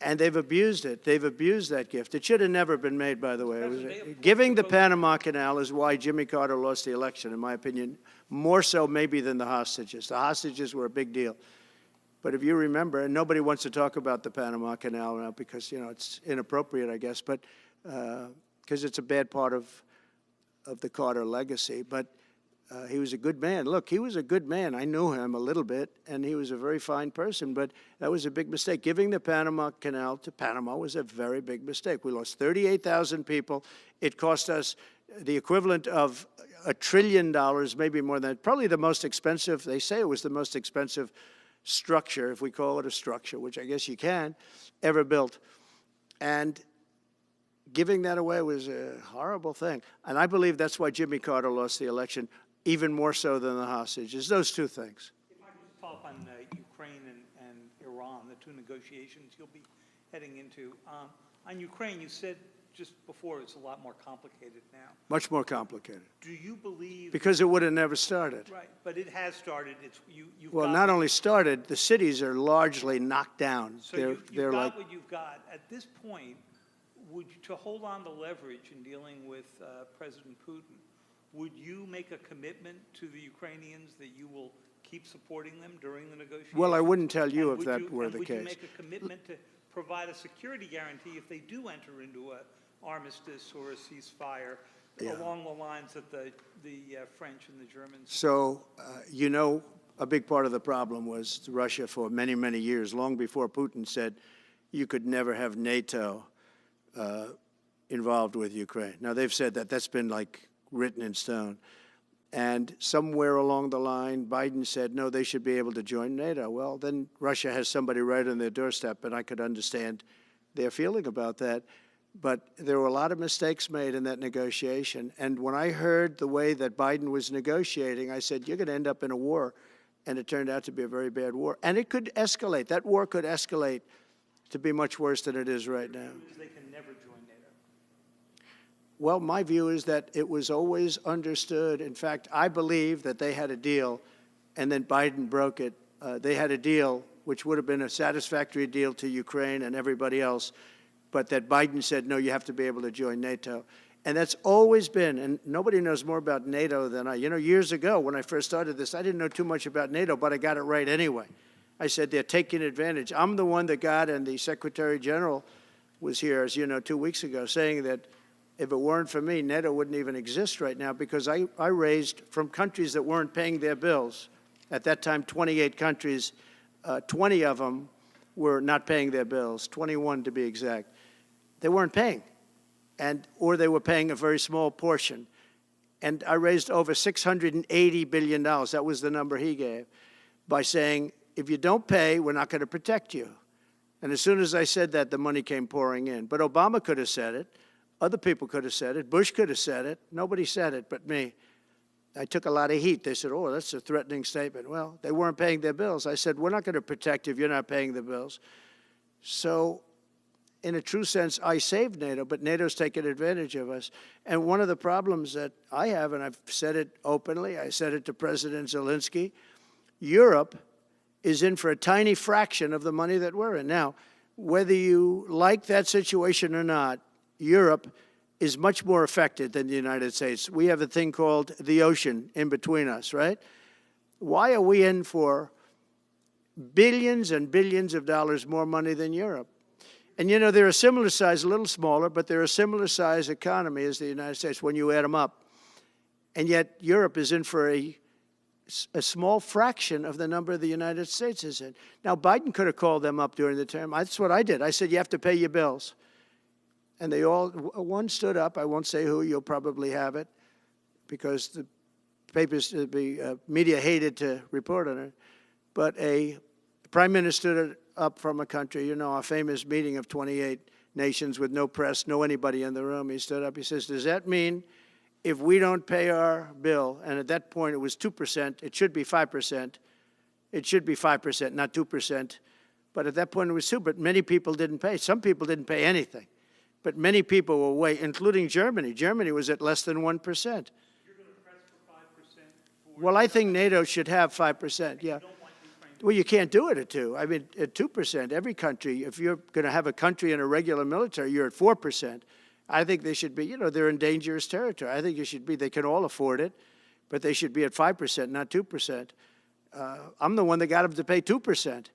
And they've abused it. They've abused that gift. It should have never been made, by the way. Giving the Panama Canal is why Jimmy Carter lost the election, in my opinion, more so maybe than the hostages. The hostages were a big deal. But if you remember, and nobody wants to talk about the Panama Canal now because, you know, it's inappropriate, I guess, but because it's a bad part of the Carter legacy. But he was a good man. Look, he was a good man. I knew him a little bit, and he was a very fine person, but that was a big mistake. Giving the Panama Canal to Panama was a very big mistake. We lost 38,000 people. It cost us the equivalent of $1 trillion, maybe more than that. Probably the most expensive, they say it was the most expensive structure, if we call it a structure, which I guess you can, ever built. And giving that away was a horrible thing. And I believe that's why Jimmy Carter lost the election, even more so than the hostages. Those two things. If I could follow up on Ukraine and Iran, the two negotiations you'll be heading into. On Ukraine, you said just before it's a lot more complicated now. Much more complicated. Do you believe... Because it would have never started. Right, but it has started. You've well, got not only started, the cities are largely knocked down. So you've got what you've got. At this point, to hold on to leverage in dealing with President Putin, would you make a commitment to the Ukrainians that you will keep supporting them during the negotiations? Well, I wouldn't tell you if that were the case. Would you make a commitment to provide a security guarantee if they do enter into an armistice or a ceasefire along the lines that the French and the Germans? So, you know, a big part of the problem was Russia for many, many years, long before Putin said you could never have NATO involved with Ukraine. Now, they've said that. That's been like written in stone. And somewhere along the line, Biden said, no, they should be able to join NATO. Well, then Russia has somebody right on their doorstep, and I could understand their feeling about that. But there were a lot of mistakes made in that negotiation. And when I heard the way that Biden was negotiating, I said, you're going to end up in a war. And it turned out to be a very bad war. And it could escalate. That war could escalate to be much worse than it is right now. They can never join NATO. Well, my view is that it was always understood. In fact, I believe that they had a deal, and then Biden broke it. They had a deal, which would have been a satisfactory deal to Ukraine and everybody else, but that Biden said, no, you have to be able to join NATO. And that's always been, and nobody knows more about NATO than I. You know, years ago, when I first started this, I didn't know too much about NATO, but I got it right anyway. I said they're taking advantage. I'm the one that got, and the Secretary General was here, as you know, 2 weeks ago, saying that if it weren't for me, NATO wouldn't even exist right now, because I raised from countries that weren't paying their bills. At that time, 28 countries, 20 of them were not paying their bills, 21 to be exact. They weren't paying, or they were paying a very small portion. And I raised over $680 billion. That was the number he gave, by saying, if you don't pay, we're not going to protect you. And as soon as I said that, the money came pouring in. But Obama could have said it. Other people could have said it. Bush could have said it. Nobody said it but me. I took a lot of heat. They said, oh, that's a threatening statement. Well, they weren't paying their bills. I said, we're not going to protect you if you're not paying the bills. So in a true sense, I saved NATO, but NATO's taken advantage of us. And one of the problems that I have, and I've said it openly, I said it to President Zelensky, Europe is in for a tiny fraction of the money that we're in. Now, whether you like that situation or not, Europe is much more affected than the United States. We have a thing called the ocean in between us, right? Why are we in for billions and billions of dollars more money than Europe? And, you know, they're a similar size, a little smaller, but they're a similar size economy as the United States when you add them up. And yet Europe is in for a small fraction of the number the United States is in. Now, Biden could have called them up during the term. That's what I did. I said, you have to pay your bills. And they all, one stood up. I won't say who. You'll probably have it, because the papers, the media hated to report on it. But a prime minister stood up from a country, you know, a famous meeting of 28 nations with no press, no anybody in the room. He stood up. He says, does that mean if we don't pay our bill, and at that point it was 2%, it should be 5%. It should be 5%, not 2%. But at that point it was 2%, but many people didn't pay. Some people didn't pay anything. But many people were way, including Germany. Germany was at less than 1%. You're going to press for 5%? Well, I think NATO should have 5%, yeah. Well, you can't do it at 2%. I mean, at 2%, every country, if you're going to have a country in a regular military, you're at 4%. I think they should be, you know, they're in dangerous territory. I think it should be, they can all afford it, but they should be at 5%, not 2%. I'm the one that got them to pay 2%.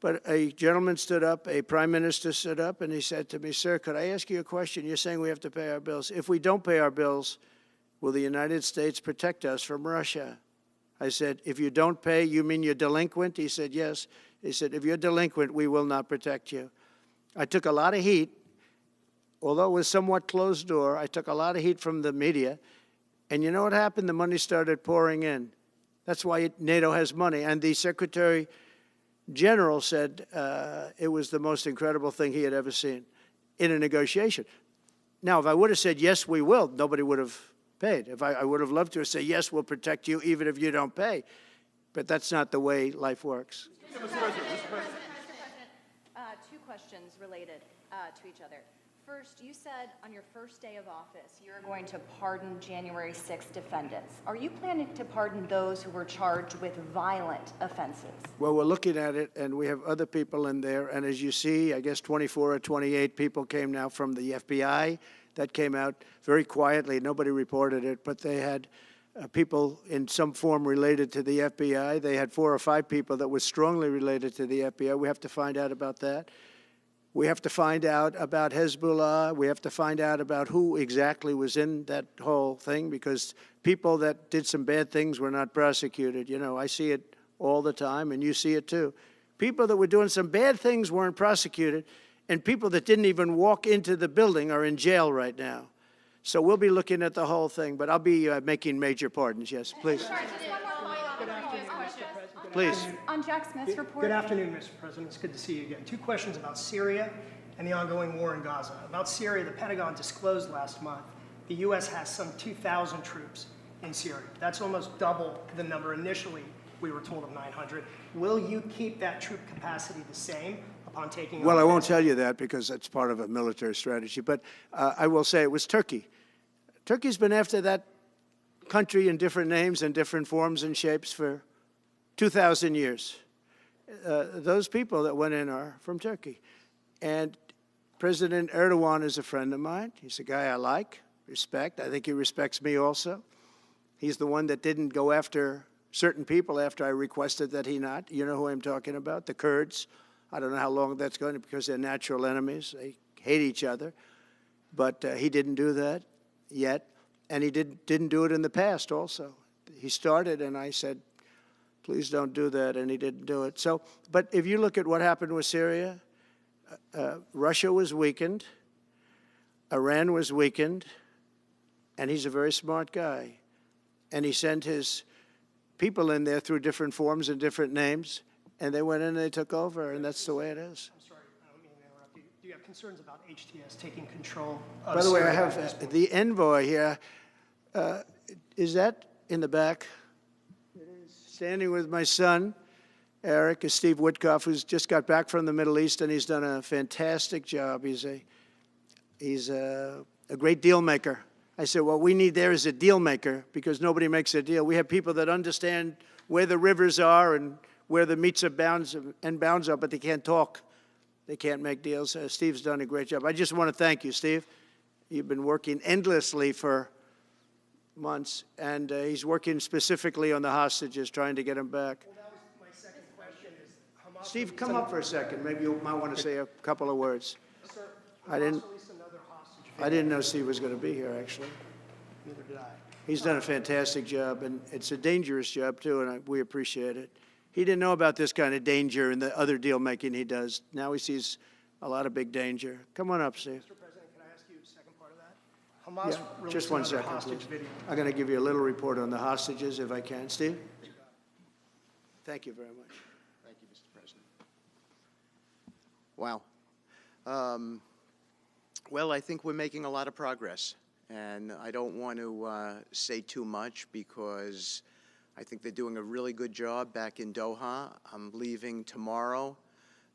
But a gentleman stood up, a prime minister stood up, and he said to me, sir, could I ask you a question? You're saying we have to pay our bills. If we don't pay our bills, will the United States protect us from Russia? I said, if you don't pay, you mean you're delinquent? He said, yes. He said, if you're delinquent, we will not protect you. I took a lot of heat. Although it was somewhat closed door, I took a lot of heat from the media. And you know what happened? The money started pouring in. That's why NATO has money. And the Secretary General said it was the most incredible thing he had ever seen in a negotiation. Now, if I would have said, yes, we will, nobody would have paid. If I would have loved to say, yes, we'll protect you even if you don't pay. But that's not the way life works. Mr. President, two questions related to each other. First, you said on your first day of office you're going to pardon January 6th defendants. Are you planning to pardon those who were charged with violent offenses? Well, we're looking at it, and we have other people in there. And as you see, I guess 24 or 28 people came now from the FBI. That came out very quietly. Nobody reported it, but they had people in some form related to the FBI. They had 4 or 5 people that were strongly related to the FBI. We have to find out about that. We have to find out about Hezbollah. We have to find out about who exactly was in that whole thing, because people that did some bad things were not prosecuted. You know, I see it all the time, and you see it too. People that were doing some bad things weren't prosecuted, and people that didn't even walk into the building are in jail right now. So we'll be looking at the whole thing, but I'll be making major pardons. Yes, please. Sorry, just one more follow-up on the previous question. Please. On Jack Smith's report. Good afternoon, Mr. President. It's good to see you again. Two questions about Syria and the ongoing war in Gaza. About Syria, the Pentagon disclosed last month the U.S. has some 2,000 troops in Syria. That's almost double the number initially we were told of 900. Will you keep that troop capacity the same upon taking Well, I won't office? tell you that because that's part of a military strategy, but I will say it was Turkey. Turkey's been after that country in different names and different forms and shapes for 2,000 years. Those people that went in are from Turkey. And President Erdogan is a friend of mine. He's a guy I like, respect. I think he respects me also. He's the one that didn't go after certain people after I requested that he not. You know who I'm talking about, the Kurds. I don't know how long that's going to, because they're natural enemies. They hate each other. But he didn't do that yet. And he didn't do it in the past also. He started, and I said, please don't do that, and he didn't do it. So, but if you look at what happened with Syria, Russia was weakened, Iran was weakened, and he's a very smart guy. And he sent his people in there through different forms and different names, and they went in and they took over, and that's the way it is. I'm sorry, I don't mean to interrupt you. Do you have concerns about HTS taking control of By the way, I Syria at this have point? the envoy here. Is that in the back? Standing with my son, Eric, is Steve Witkoff, who's just got back from the Middle East, and he's done a fantastic job. He's a great deal maker. I said, what we need there is a deal maker, because nobody makes a deal. We have people that understand where the rivers are and where the meets and bounds are, but they can't talk. They can't make deals. Steve's done a great job. I just want to thank you, Steve. You've been working endlessly for months, and he's working specifically on the hostages, trying to get them back. Well, that was my second question is Hamas Steve, released come up for a second. Maybe you might want to say a couple of words. Sir, I didn't- Hamas released another hostage I didn't know Steve was going to be here, actually. Neither did I. He's done a fantastic job, and it's a dangerous job, too, and we appreciate it. He didn't know about this kind of danger and the other deal-making he does. Now he sees a lot of big danger. Come on up, Steve. Mr. President, can I ask you a second part of that? Hamas Yeah, released just one another second, hostage please. video. I'm going to give you a little report on the hostages, if I can. Steve? Thank you very much. Thank you, Mr. President. Wow. Well, I think we're making a lot of progress, and I don't want to say too much because I think they're doing a really good job back in Doha. I'm leaving tomorrow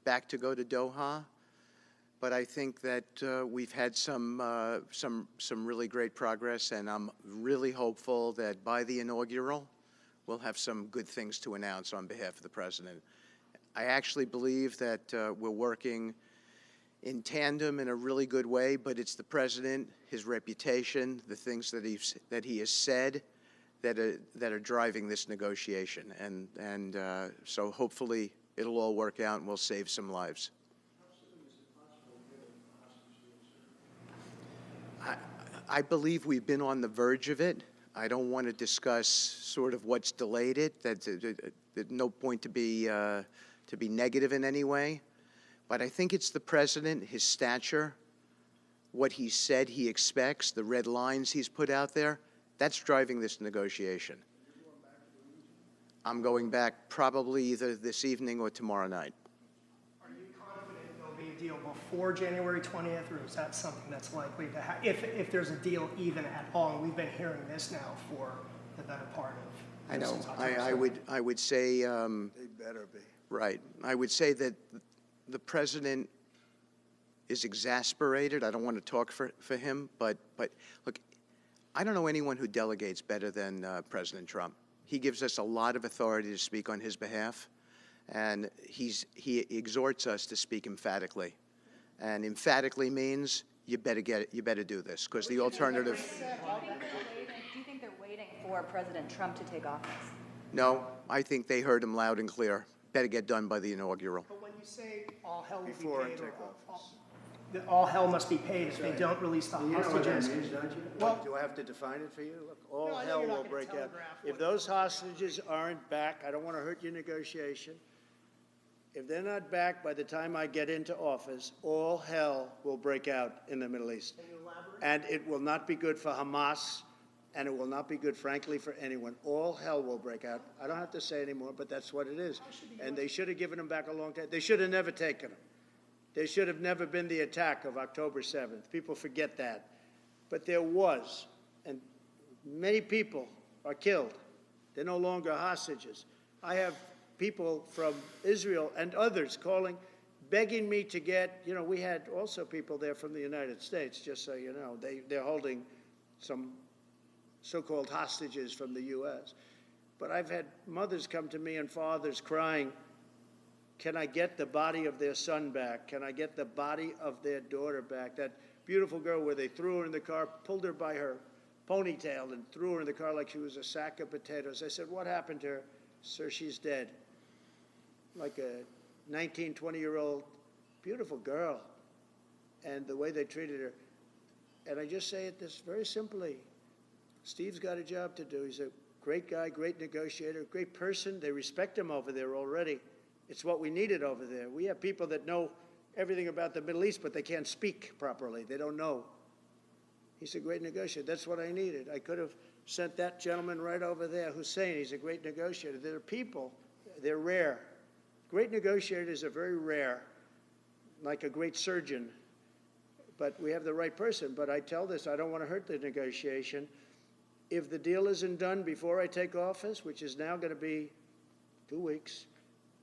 back to go to Doha, but I think that we've had some really great progress, and I'm really hopeful that by the inaugural, we'll have some good things to announce on behalf of the President. I actually believe that we're working in tandem in a really good way, but it's the President, his reputation, the things that he has said that are driving this negotiation. And so hopefully it'll all work out and we'll save some lives. I believe we've been on the verge of it. I don't want to discuss sort of what's delayed it. There's no point to be negative in any way. But I think it's the President, his stature, what he said he expects, the red lines he's put out there, that's driving this negotiation. I'm going back probably either this evening or tomorrow night. Are you confident there'll be a deal before January 20th, or is that something that's likely to happen, if there's a deal even at all? And we've been hearing this now for the better part of... I know. since October 7th. I would say, They better be. right, I would say that the President is exasperated. I don't want to talk for him, but look, I don't know anyone who delegates better than President Trump. He gives us a lot of authority to speak on his behalf, and he exhorts us to speak emphatically. And emphatically means you better do this, because the alternative. Do you think they're waiting for President Trump to take office? No, I think they heard him loud and clear. Better get done by the inaugural. But when you say all hell will Before I be paid, take or all hell must be paid if they don't release the You know what that hostages. means, don't you? Well- Do I have to define it for you? Look, all No, I know hell you're not will gonna break out. telegraph If what- those hostages aren't back, I don't want to hurt your negotiation. If they're not back by the time I get into office, all hell will break out in the Middle East. And it will not be good for Hamas, and it will not be good, frankly, for anyone. All hell will break out. I don't have to say anymore, but that's what it is. And they should have given them back a long time. They should have never taken them. There should have never been the attack of October 7th. People forget that. But there was, and many people are killed. They're no longer hostages. I have people from Israel and others calling, begging me to get, we had also people there from the United States, just so you know. They're holding some so-called hostages from the U.S. But I've had mothers come to me and fathers crying, can I get the body of their son back? Can I get the body of their daughter back? That beautiful girl where they threw her in the car, pulled her by her ponytail and threw her in the car like she was a sack of potatoes. I said, what happened to her? Sir, she's dead. Like a 19, 20-year-old beautiful girl. And the way they treated her. And I just say it this very simply. Steve's got a job to do. He's a great guy, great negotiator, great person. They respect him over there already. It's what we needed over there. We have people that know everything about the Middle East, but they can't speak properly. They don't know. He's a great negotiator. That's what I needed. I could have sent that gentleman right over there, Hussein. He's a great negotiator. There are people, they're rare. Great negotiators are very rare, like a great surgeon. But we have the right person. But I tell this, I don't want to hurt the negotiation. If the deal isn't done before I take office, which is now going to be 2 weeks,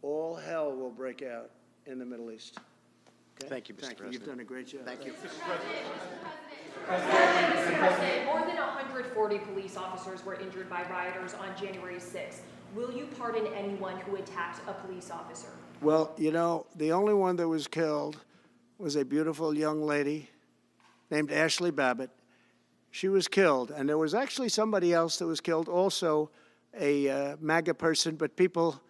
all hell will break out in the Middle East. Okay? Thank you, Mr. President. You've done a great job. Thank you. Mr. President, more than 140 police officers were injured by rioters on January 6th. Will you pardon anyone who attacked a police officer? Well, the only one that was killed was a beautiful young lady named Ashley Babbitt. She was killed, and there was actually somebody else that was killed, also a MAGA person, but people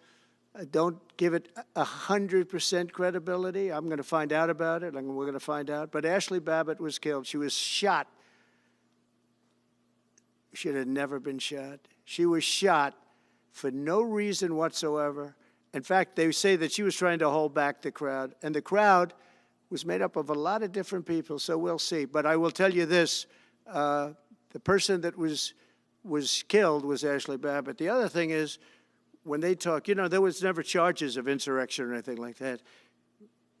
don't give it 100% credibility. I'm going to find out about it, and we're going to find out. But Ashley Babbitt was killed. She was shot. She had never been shot. She was shot for no reason whatsoever. In fact, they say that she was trying to hold back the crowd, and the crowd was made up of a lot of different people, so we'll see. But I will tell you this, the person that was killed was Ashley Babbitt. The other thing is, when they talk, there was never charges of insurrection or anything like that.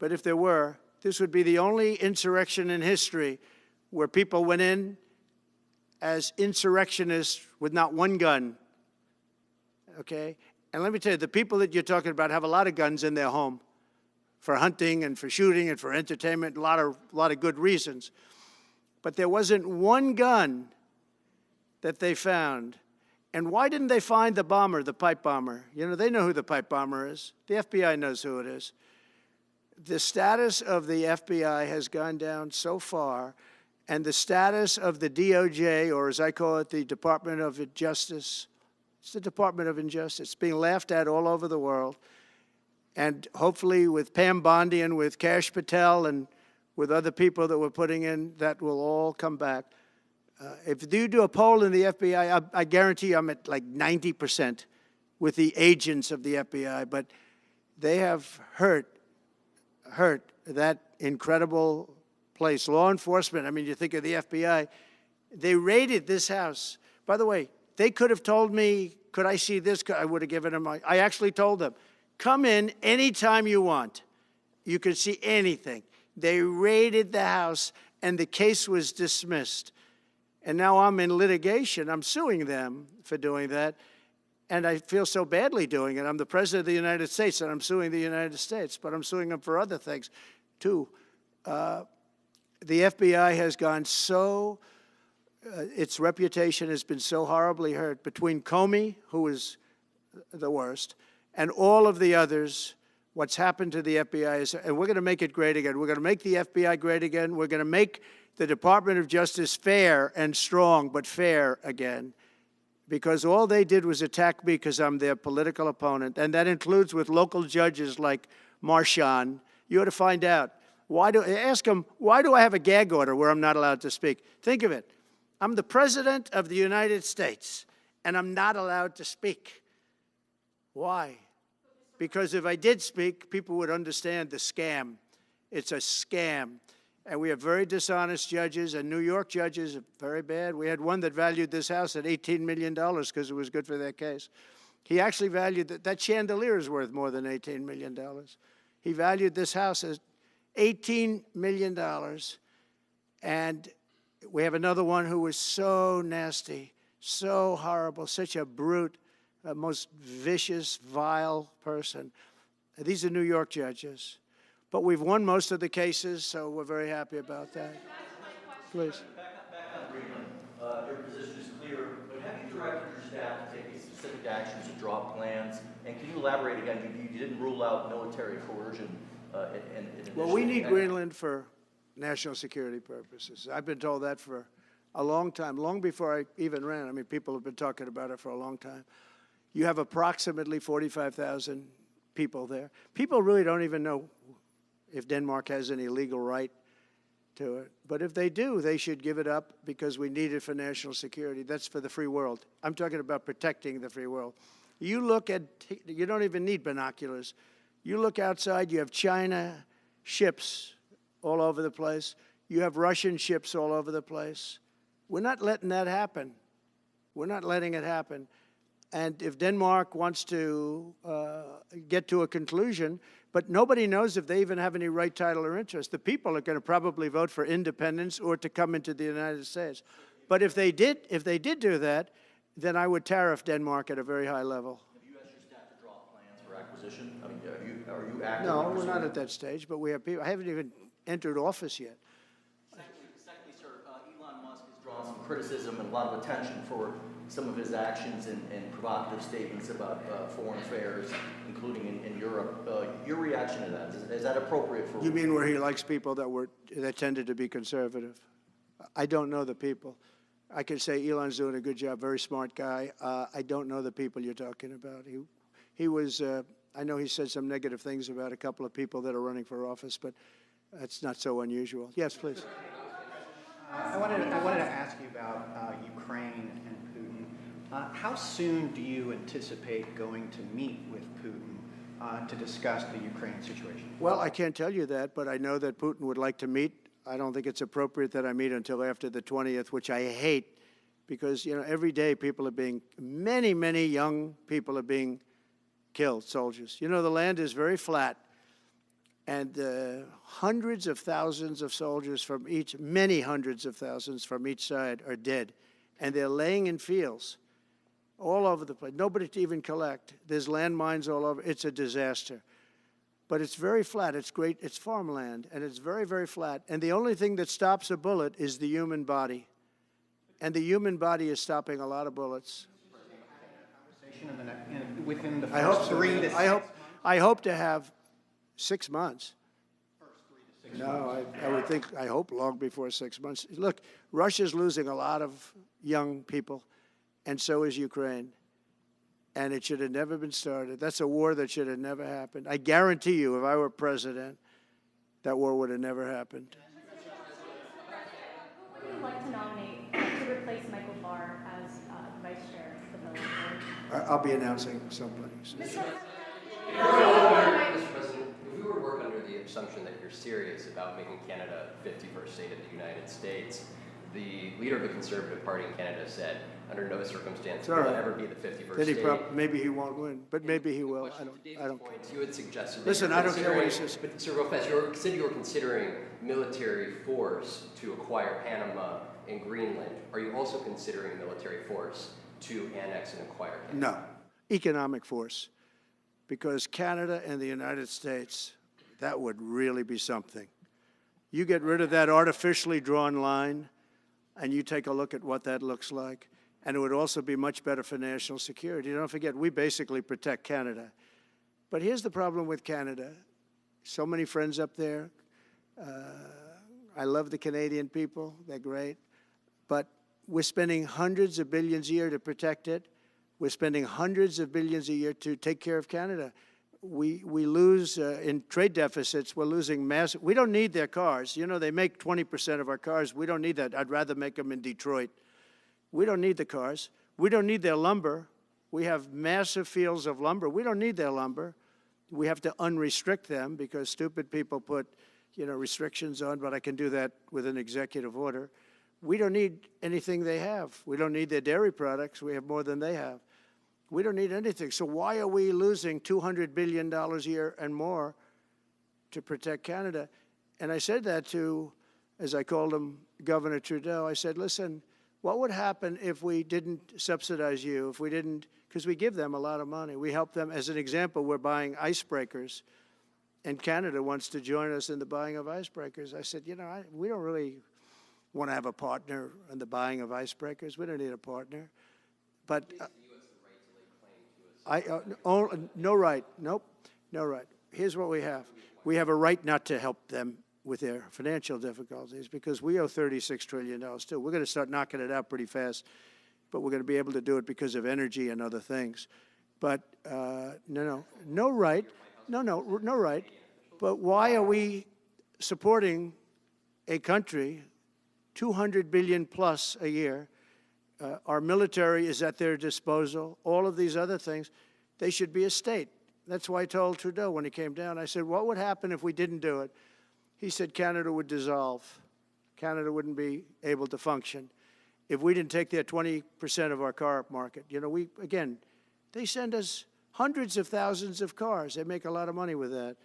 But if there were, this would be the only insurrection in history where people went in as insurrectionists with not one gun, okay? And let me tell you, the people that you're talking about have a lot of guns in their home for hunting and for shooting and for entertainment, a lot of good reasons. But there wasn't one gun that they found. And why didn't they find the bomber, the pipe bomber? They know who the pipe bomber is. The FBI knows who it is. The status of the FBI has gone down so far, and the status of the DOJ, or as I call it, the Department of Justice, it's the Department of Injustice, being laughed at all over the world. And hopefully with Pam Bondi and with Kash Patel and with other people that we're putting in, that will all come back. If you do a poll in the FBI, I guarantee I'm at like 90% with the agents of the FBI, but they have hurt that incredible place. Law enforcement, you think of the FBI, they raided this house. By the way, they could have told me, could I see this? I would have given them, I actually told them, come in anytime you want. You can see anything. They raided the house, and the case was dismissed. And now I'm in litigation. I'm suing them for doing that. And I feel so badly doing it. I'm the President of the United States, and I'm suing the United States. But I'm suing them for other things, too. The FBI has gone so, its reputation has been so horribly hurt. Between Comey, who is the worst, and all of the others, what's happened to the FBI is, and we're going to make it great again. We're going to make the FBI great again. We're going to make the Department of Justice fair and strong, but fair again, because all they did was attack me because I'm their political opponent, and that includes with local judges like Marshawn. You ought to find out. Ask them, why do I have a gag order where I'm not allowed to speak? Think of it. I'm the President of the United States, and I'm not allowed to speak. Why? because if I did speak, people would understand the scam. It's a scam. And we have very dishonest judges, and New York judges are very bad. We had one that valued this house at $18 million because it was good for their case. He actually valued that chandelier is worth more than $18 million. He valued this house as $18 million. And we have another one who was so nasty, so horrible, such a brute, most vicious, vile person. These are New York judges. But we've won most of the cases, so we're very happy about that. Please. Back on Greenland, your position is clear, but have you directed your staff to take any specific actions to draw plans? And can you elaborate again? You didn't rule out military coercion in Well, we need Greenland for national security purposes. I've been told that for a long time, long before I even ran. I mean, people have been talking about it for a long time. You have approximately 45,000 people there. People really don't even know if Denmark has any legal right to it. But if they do, they should give it up because we need it for national security. That's for the free world. I'm talking about protecting the free world. You look at, you don't even need binoculars. You look outside, you have China ships all over the place. You have Russian ships all over the place. We're not letting that happen. We're not letting it happen. And if Denmark wants to get to a conclusion, but nobody knows if they even have any right, title, or interest. The people are going to probably vote for independence or to come into the United States. But if they did do that, then I would tariff Denmark at a very high level. Have you asked your staff to draw plans for acquisition? I mean, are you active? No, we're not at that stage, but we have people. I haven't even entered office yet. Secondly, sir, Elon Musk has drawn some criticism and a lot of attention for some of his actions and provocative statements about foreign affairs, including in Europe. Your reaction to that, is that appropriate for... You mean where he likes people that tended to be conservative? I don't know the people. I can say Elon's doing a good job, very smart guy. I don't know the people you're talking about. He was, I know he said some negative things about a couple of people that are running for office, but that's not so unusual. Yes, please. I wanted to ask you about Ukraine and Putin. How soon do you anticipate going to meet with Putin to discuss the Ukraine situation? Well, I can't tell you that, but I know that Putin would like to meet. I don't think it's appropriate that I meet until after the 20th, which I hate, because, you know, every day people are being, many, many young people are being killed, soldiers. You know, the land is very flat, and hundreds of thousands of soldiers from each, many hundreds of thousands from each side are dead, and they're laying in fields all over the place. Nobody to even collect. There's landmines all over. It's a disaster. But it's very flat. It's great. It's farmland, and it's very, very flat. And the only thing that stops a bullet is the human body. And the human body is stopping a lot of bullets. Within the I hope first so. 3 to 6 months? I hope to have 6 months. No, I would think, I hope long before 6 months. Look, Russia's losing a lot of young people, and so is Ukraine. And it should have never been started. That's a war that should have never happened. I guarantee you, if I were president, that war would have never happened. Who would you like to nominate to replace Michael Barr as vice chair of the Military? I'll be announcing somebody. Mr. President, if we were to work under the assumption that you're serious about making Canada 51st state of the United States, the leader of the Conservative Party in Canada said, under no circumstance will it ever be the 51st state. Maybe he won't win, but maybe he will. I don't care. You had suggested. Listen, I don't care what he says. But Sir Lopez, you said you were considering military force to acquire Panama and Greenland. Are you also considering military force to annex and acquire Canada? No, economic force, because Canada and the United States, that would really be something. You get rid of that artificially drawn line, and you take a look at what that looks like. And it would also be much better for national security. Don't forget, we basically protect Canada. But here's the problem with Canada. So many friends up there. I love the Canadian people. They're great. But we're spending hundreds of billions a year to protect it. We're spending hundreds of billions a year to take care of Canada. We lose in trade deficits. We're losing massive. We don't need their cars. You know, they make 20% of our cars. We don't need that. I'd rather make them in Detroit. We don't need the cars. We don't need their lumber. We have massive fields of lumber. We don't need their lumber. We have to unrestrict them because stupid people put, restrictions on, but I can do that with an executive order. We don't need anything they have. We don't need their dairy products. We have more than they have. We don't need anything. So why are we losing $200 billion a year and more to protect Canada? And I said that to, as I called him, Governor Trudeau. I said, listen, what would happen if we didn't subsidize you, if we didn't, because we give them a lot of money. We help them. As an example, we're buying icebreakers, and Canada wants to join us in the buying of icebreakers. I said, we don't really want to have a partner in the buying of icebreakers. We don't need a partner. But no right. Nope, no right. Here's what we have. We have a right not to help them with their financial difficulties because we owe $36 trillion too. We're going to start knocking it out pretty fast, but we're going to be able to do it because of energy and other things. But no right. No right. But why are we supporting a country, $200 billion plus a year? Our military is at their disposal. All of these other things, they should be a state. That's why I told Trudeau when he came down, I said, what would happen if we didn't do it? He said Canada would dissolve. Canada wouldn't be able to function if we didn't take their 20% of our car market. They send us hundreds of thousands of cars. They make a lot of money with that.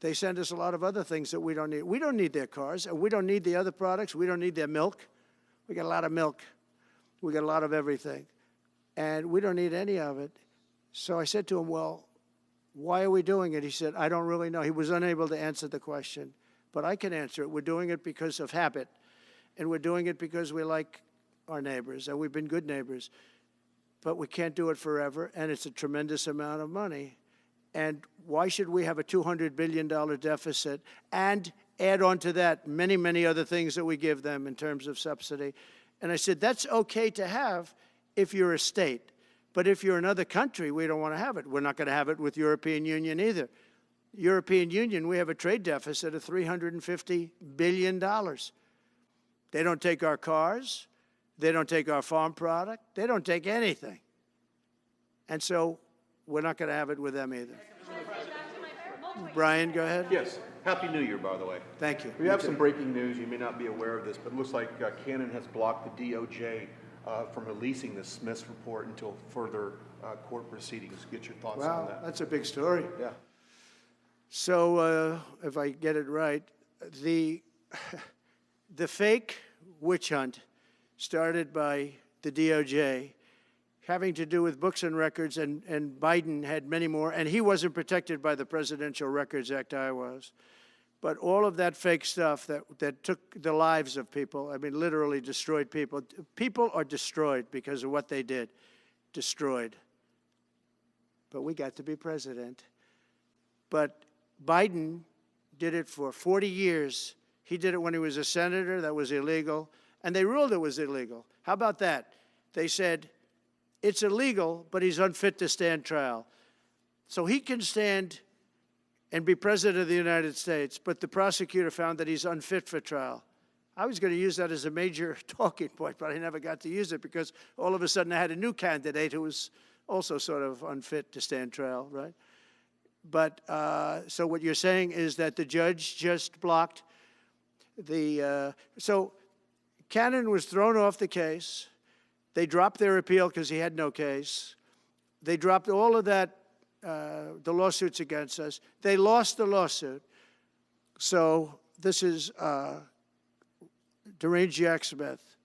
They send us a lot of other things that we don't need. We don't need their cars, and we don't need the other products. We don't need their milk. We got a lot of milk. We got a lot of everything, and we don't need any of it. So I said to him, well, why are we doing it? He said, I don't really know. He was unable to answer the question, but I can answer it. We're doing it because of habit, and we're doing it because we like our neighbors, and we've been good neighbors, but we can't do it forever, and it's a tremendous amount of money. And why should we have a $200 billion deficit and add on to that many, many other things that we give them in terms of subsidy? And I said, that's okay to have if you're a state. But if you're another country, we don't want to have it. We're not going to have it with European Union either. European Union, we have a trade deficit of $350 billion. They don't take our cars. They don't take our farm product. They don't take anything. And so we're not going to have it with them either. Brian, go ahead. Yes. Happy New Year, by the way. Thank you. We have some breaking news. You may not be aware of this, but it looks like Canon has blocked the DOJ from releasing the Smith's report until further court proceedings. Get your thoughts on that. Wow, that's a big story. Yeah. So if I get it right, the fake witch hunt started by the DOJ having to do with books and records, and Biden had many more, and he wasn't protected by the Presidential Records Act, I was. But all of that fake stuff that took the lives of people, I mean, literally destroyed people. People are destroyed because of what they did, destroyed. But we got to be president. But Biden did it for 40 years. He did it when he was a senator. That was illegal. And they ruled it was illegal. How about that? They said, it's illegal, but he's unfit to stand trial. So he can stand and be president of the United States, but the prosecutor found that he's unfit for trial. I was going to use that as a major talking point, but I never got to use it because all of a sudden I had a new candidate who was also sort of unfit to stand trial, right? But so what you're saying is that the judge just blocked the, so Cannon was thrown off the case. They dropped their appeal because he had no case. They dropped all of that, the lawsuits against us. They lost the lawsuit. So this is deranged Jack Smith.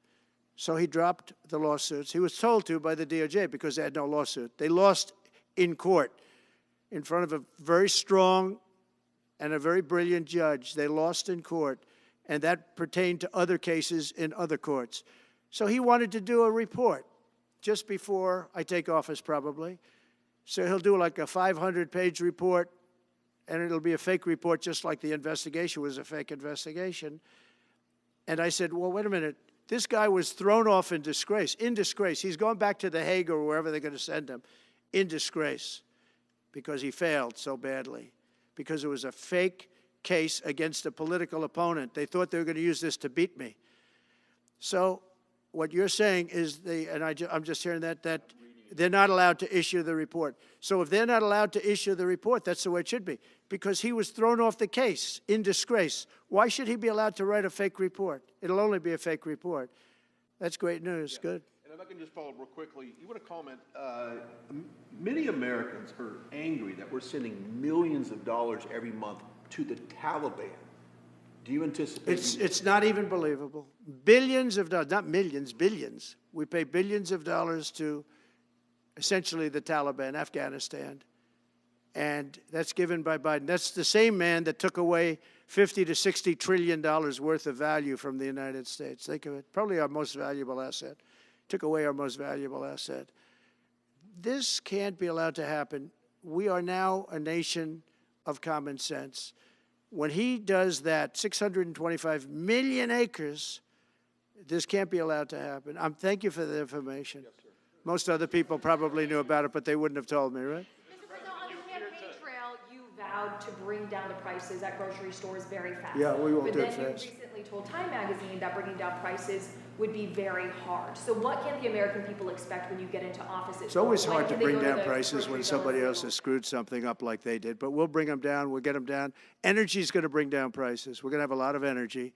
So he dropped the lawsuits. He was told to by the DOJ because they had no lawsuit. They lost in court in front of a very strong and a very brilliant judge. They lost in court, and that pertained to other cases in other courts. So he wanted to do a report just before I take office, probably. So he'll do like a 500-page report, and it'll be a fake report just like the investigation was a fake investigation. And I said, well, wait a minute. This guy was thrown off in disgrace. In disgrace. He's going back to The Hague or wherever they're going to send him. In disgrace. Because he failed so badly. Because it was a fake case against a political opponent. They thought they were going to use this to beat me. So what you're saying is, I'm just hearing that they're not allowed to issue the report. So if they're not allowed to issue the report, that's the way it should be, because he was thrown off the case in disgrace. Why should he be allowed to write a fake report? It'll only be a fake report. That's great news. Yeah. Good. And if I can just follow up real quickly, you want to comment, many Americans are angry that we're sending millions of dollars every month to the Taliban. Do you anticipate? It's not even believable. Billions of dollars, not millions, billions. We pay billions of dollars to essentially the Taliban, Afghanistan. And that's given by Biden. That's the same man that took away $50 to $60 trillion worth of value from the United States. Think of it. Probably our most valuable asset. Took away our most valuable asset. This can't be allowed to happen. We are now a nation of common sense. When he does that, 625 million acres, this can't be allowed to happen. Thank you for the information. Yes, sir. Most other people probably knew about it, but they wouldn't have told me, right? Mr. President, on the campaign trail, you vowed to bring down the prices at grocery stores very fast. Yeah, we won't but do it then you fast. recently told Time Magazine that bringing down prices would be very hard. So what can the American people expect when you get into office? It's always When hard to can they bring go down the prices grocery when bill somebody and else has screwed something up like they did. But we'll bring them down. We'll get them down. Energy is going to bring down prices. We're going to have a lot of energy,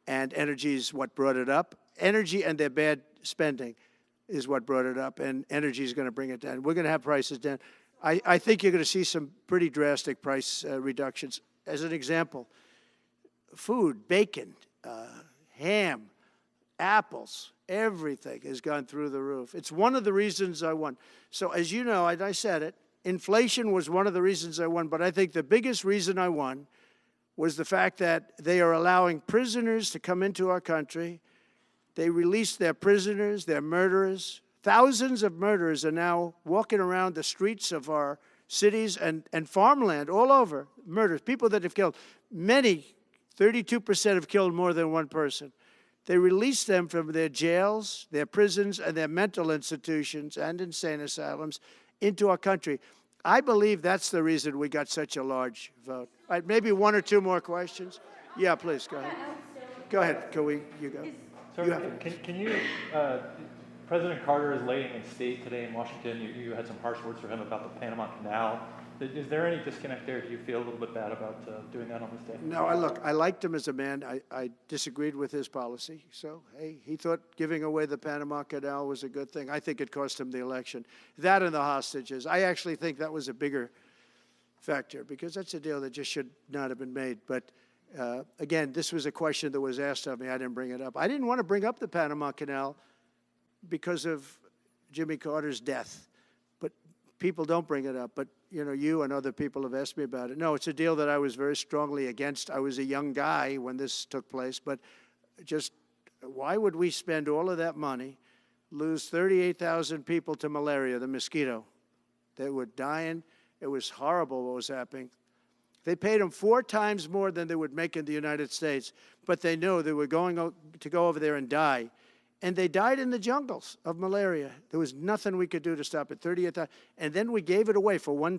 and energy is what brought it up. Energy and their bad spending is what brought it up, and energy is going to bring it down. We're going to have prices down. I think you're going to see some pretty drastic price reductions. As an example, food, bacon, ham, apples, everything has gone through the roof. It's one of the reasons I won. So as you know, I said it, inflation was one of the reasons I won, but I think the biggest reason I won was the fact that they are allowing prisoners to come into our country. They released their prisoners, their murderers. Thousands of murderers are now walking around the streets of our cities and farmland all over. Murders, people that have killed. Many, 32% have killed more than one person. They released them from their jails, their prisons, and their mental institutions and insane asylums into our country. I believe that's the reason we got such a large vote. All right, maybe one or two more questions. Yeah, please, go ahead. Go ahead, you go. Sir, can you, President Carter is laying in state today in Washington. You had some harsh words for him about the Panama Canal. Is there any disconnect there? Do you feel a little bit bad about doing that on this day? No, I liked him as a man. I disagreed with his policy. So, hey, he thought giving away the Panama Canal was a good thing. I think it cost him the election. That and the hostages. I actually think that was a bigger factor because that's a deal that just should not have been made. But again, this was a question that was asked of me. I didn't bring it up. I didn't want to bring up the Panama Canal because of Jimmy Carter's death. But people don't bring it up. But, you know, you and other people have asked me about it. No, it's a deal that I was very strongly against. I was a young guy when this took place. But just why would we spend all of that money, lose 38,000 people to malaria, the mosquito? They were dying. It was horrible what was happening. They paid them 4 times more than they would make in the United States, but they knew they were going to go over there and die. And they died in the jungles of malaria. There was nothing we could do to stop it. 38,000, and then we gave it away for $1.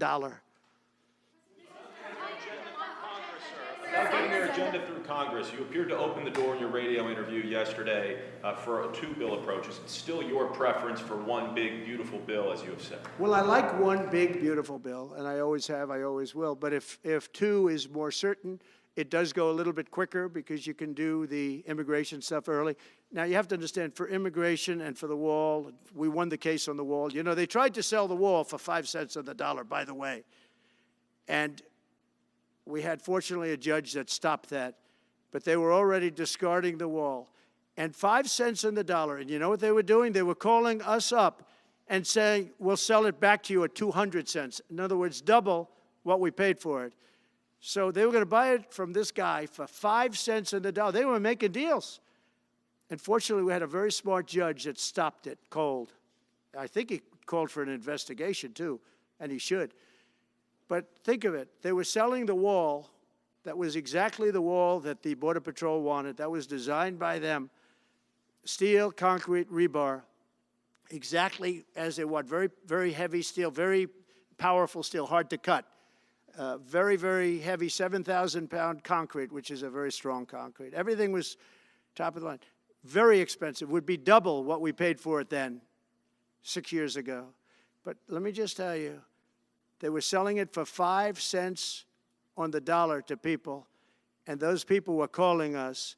About getting your agenda through Congress, you appeared to open the door in your radio interview yesterday for 2 bill approaches. It's still your preference for one big, beautiful bill, as you have said. Well, I like one big, beautiful bill, and I always have, I always will. But if 2 is more certain, it does go a little bit quicker because you can do the immigration stuff early. Now, you have to understand, for immigration and for the wall, we won the case on the wall. You know, they tried to sell the wall for 5 cents on the dollar, by the way. And we had, fortunately, a judge that stopped that. But they were already discarding the wall. And 5 cents on the dollar. And you know what they were doing? They were calling us up and saying, we'll sell it back to you at 200 cents. In other words, double what we paid for it. So they were going to buy it from this guy for 5 cents on the dollar. They were making deals. And fortunately, we had a very smart judge that stopped it cold. I think he called for an investigation, too, and he should. But think of it. They were selling the wall that was exactly the wall that the Border Patrol wanted. That was designed by them. Steel, concrete, rebar, exactly as they want. Very, very heavy steel, very powerful steel, hard to cut. Very, very heavy, 7,000-pound concrete, which is a very strong concrete. Everything was top of the line. Very expensive. Would be double what we paid for it then, 6 years ago. But let me just tell you, they were selling it for 5 cents on the dollar to people, and those people were calling us,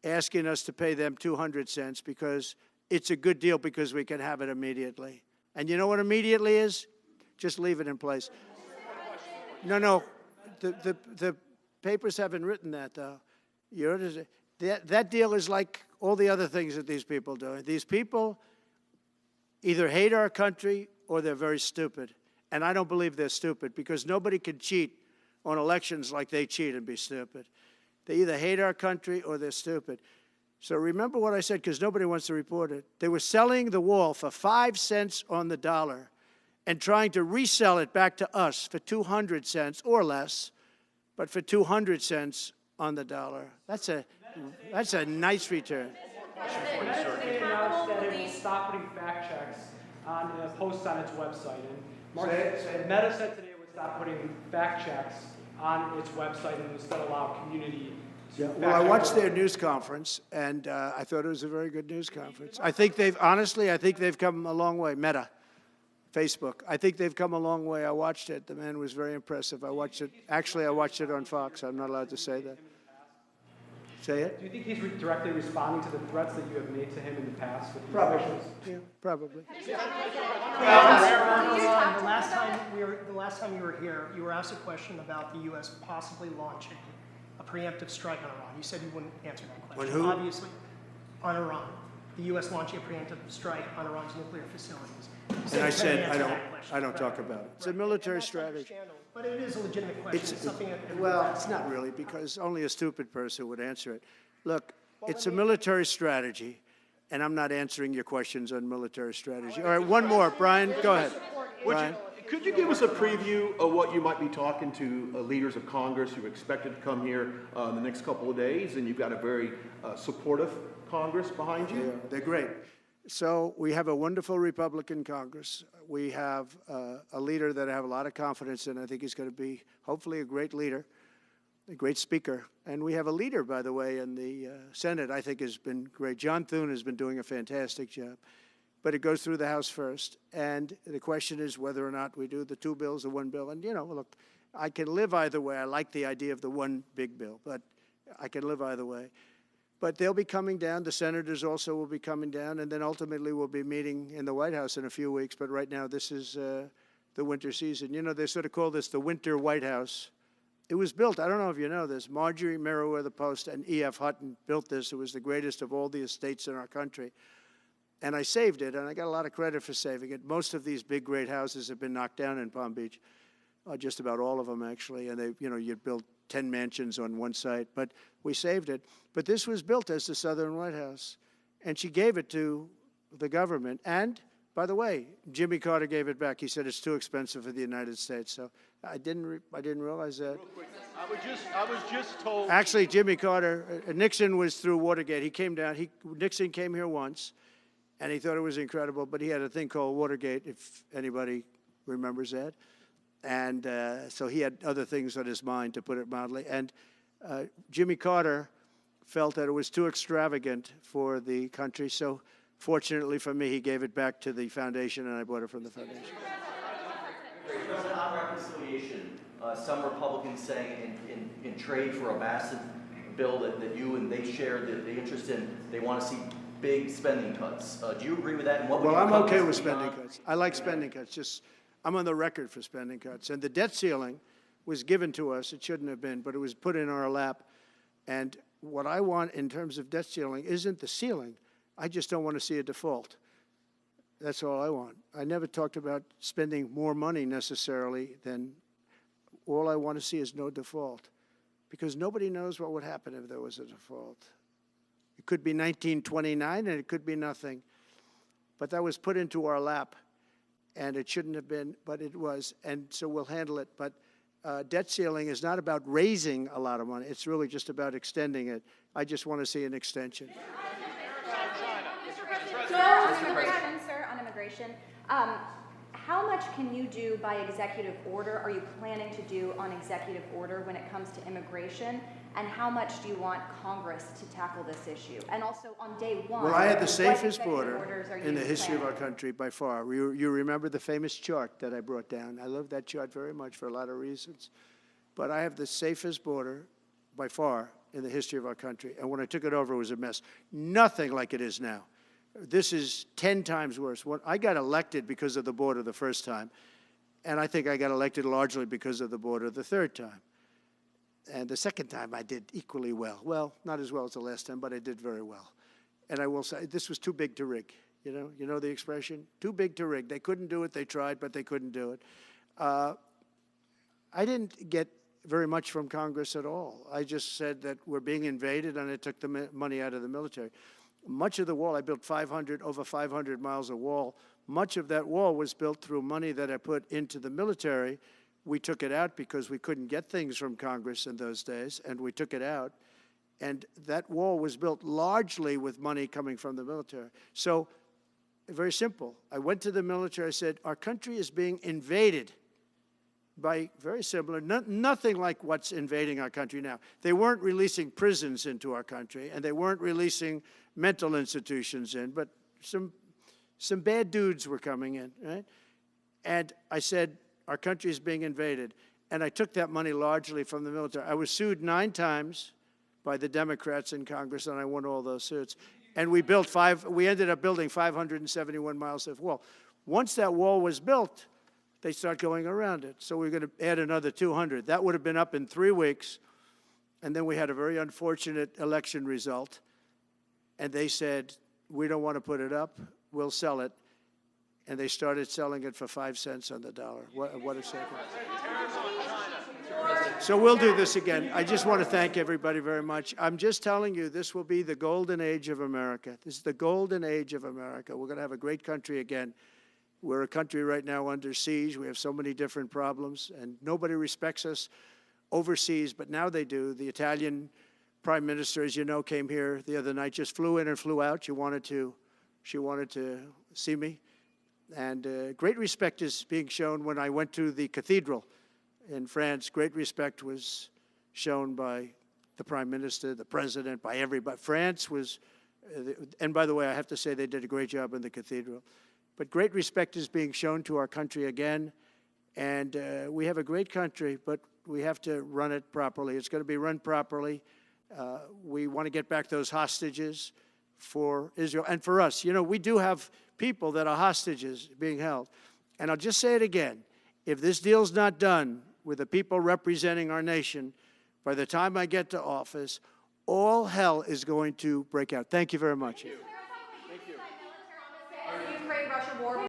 asking us to pay them 200 cents because it's a good deal because we can have it immediately. And you know what immediately is? Just leave it in place. No, the papers haven't written that, though. That deal is like all the other things that these people do. These people either hate our country or they're very stupid. And I don't believe they're stupid because nobody can cheat on elections like they cheat and be stupid. They either hate our country or they're stupid. So remember what I said, because nobody wants to report it. They were selling the wall for 5 cents on the dollar and trying to resell it back to us for 200 cents or less, but for 200 cents on the dollar. That's a nice return. Meta announced that it will stop putting fact checks on posts on its website. And Meta said today it would stop putting fact checks on its website and instead allow community to fact check. Well, I watched their news conference, and I thought it was a very good news conference. I think they've come a long way. Meta, Facebook. I think they've come a long way. I watched it. The man was very impressive. I watched it. Actually, I watched it on Fox. I'm not allowed to say that. Say it? Do you think he's directly responding to the threats that you have made to him in the past with these Probably. issues? Yeah, probably. The last time you were here, you were asked a question about the U.S. possibly launching a preemptive strike on Iran. You said you wouldn't answer that question. On who? Obviously, on Iran. The U.S. launching a preemptive strike on Iran's nuclear facilities. And I said I don't talk about it. It's a military strategy. But it is a legitimate question. It's something that it's not really, because only a stupid person would answer it. Look, it's a military strategy, and I'm not answering your questions on military strategy. All right, one more. Brian, go ahead. Brian. Could you give us a preview of what you might be talking to leaders of Congress who are expected to come here in the next couple of days? And you've got a very supportive Congress behind you. Yeah, they're great. So we have a wonderful Republican Congress. We have a leader that I have a lot of confidence in. I think he's going to be, hopefully, a great leader, a great speaker. And we have a leader, by the way, in the Senate I think has been great. John Thune has been doing a fantastic job. But it goes through the House first. And the question is whether or not we do the 2 bills or 1 bill. And, you know, look, I can live either way. I like the idea of the 1 big bill, but I can live either way. But they'll be coming down. The senators also will be coming down. And then ultimately we'll be meeting in the White House in a few weeks. But right now this is the winter season. You know, they sort of call this the winter White House. It was built, I don't know if you know this, Marjorie Meriwether Post and E.F. Hutton built this. It was the greatest of all the estates in our country. And I saved it, and I got a lot of credit for saving it. Most of these big, great houses have been knocked down in Palm Beach, just about all of them, actually. And they, you know, you'd build 10 mansions on one site, but we saved it. But this was built as the Southern White House, and she gave it to the government. And, by the way, Jimmy Carter gave it back. He said it's too expensive for the United States. So I didn't realize that. Real quick, I was just told. Actually, Jimmy Carter, Nixon was through Watergate. He came down. Nixon came here once, and he thought it was incredible. But he had a thing called Watergate, if anybody remembers that. And so he had other things on his mind, to put it mildly. And Jimmy Carter felt that it was too extravagant for the country. So fortunately for me, he gave it back to the foundation, and I bought it from the foundation. President, on reconciliation, some Republicans saying in trade for a massive bill that you and they share the interest in, they want to see big spending cuts. Do you agree with that? And what would I'm okay with spending cuts. I like spending cuts. Just I'm on the record for spending cuts. And the debt ceiling was given to us. It shouldn't have been, but it was put in our lap. And what I want in terms of debt ceiling isn't the ceiling. I just don't want to see a default. That's all I want. I never talked about spending more money necessarily than all I want to see is no default, because nobody knows what would happen if there was a default. It could be 1929 and it could be nothing. But that was put into our lap, and it shouldn't have been, but it was, and so we'll handle it. But debt ceiling is not about raising a lot of money. It's really just about extending it. I just want to see an extension. On immigration, how much can you do by executive order? Are you planning to do on executive order when it comes to immigration? And how much do you want Congress to tackle this issue? And also on day one, Well, I had the what safest executive border orders are in the you history of our planning? country by far. You remember the famous chart that I brought down. I love that chart very much for a lot of reasons. But I have the safest border by far in the history of our country. And when I took it over, it was a mess. Nothing like it is now. This is 10 times worse. I got elected because of the border the first time, and I think I got elected largely because of the border the third time. And the second time I did equally well. Well, not as well as the last time, but I did very well. And I will say, this was too big to rig. You know the expression? Too big to rig. They couldn't do it. They tried, but they couldn't do it. I didn't get very much from Congress at all. I just said that we're being invaded, and I took the money out of the military. Much of the wall, I built over 500 miles of wall. Much of that wall was built through money that I put into the military. We took it out because we couldn't get things from Congress in those days, and we took it out. And that wall was built largely with money coming from the military. So, very simple. I went to the military, I said, our country is being invaded by very similar, nothing like what's invading our country now. They weren't releasing prisons into our country, and they weren't releasing mental institutions in, but some bad dudes were coming in, right? And I said, our country is being invaded. And I took that money largely from the military. I was sued 9 times by the Democrats in Congress, and I won all those suits. And we ended up building 571 miles of wall. Once that wall was built, they start going around it. So we're going to add another 200. That would have been up in 3 weeks. And then we had a very unfortunate election result. And they said, we don't want to put it up. We'll sell it. And they started selling it for 5 cents on the dollar. What a second. So we'll do this again. I just want to thank everybody very much. I'm just telling you, this will be the golden age of America. This is the golden age of America. We're going to have a great country again. We're a country right now under siege. We have so many different problems, and nobody respects us overseas, but now they do. The Italian prime minister, as you know, came here the other night, just flew in and flew out. She wanted to see me. And great respect is being shown when I went to the cathedral in France. Great respect was shown by the prime minister, the president, by everybody. France was, and by the way, I have to say they did a great job in the cathedral. But great respect is being shown to our country again. And we have a great country, but we have to run it properly. It's going to be run properly. We want to get back those hostages for Israel and for us. You know, we do have people that are hostages being held. And I'll just say it again. If this deal's not done with the people representing our nation, by the time I get to office, all hell is going to break out. Thank you very much.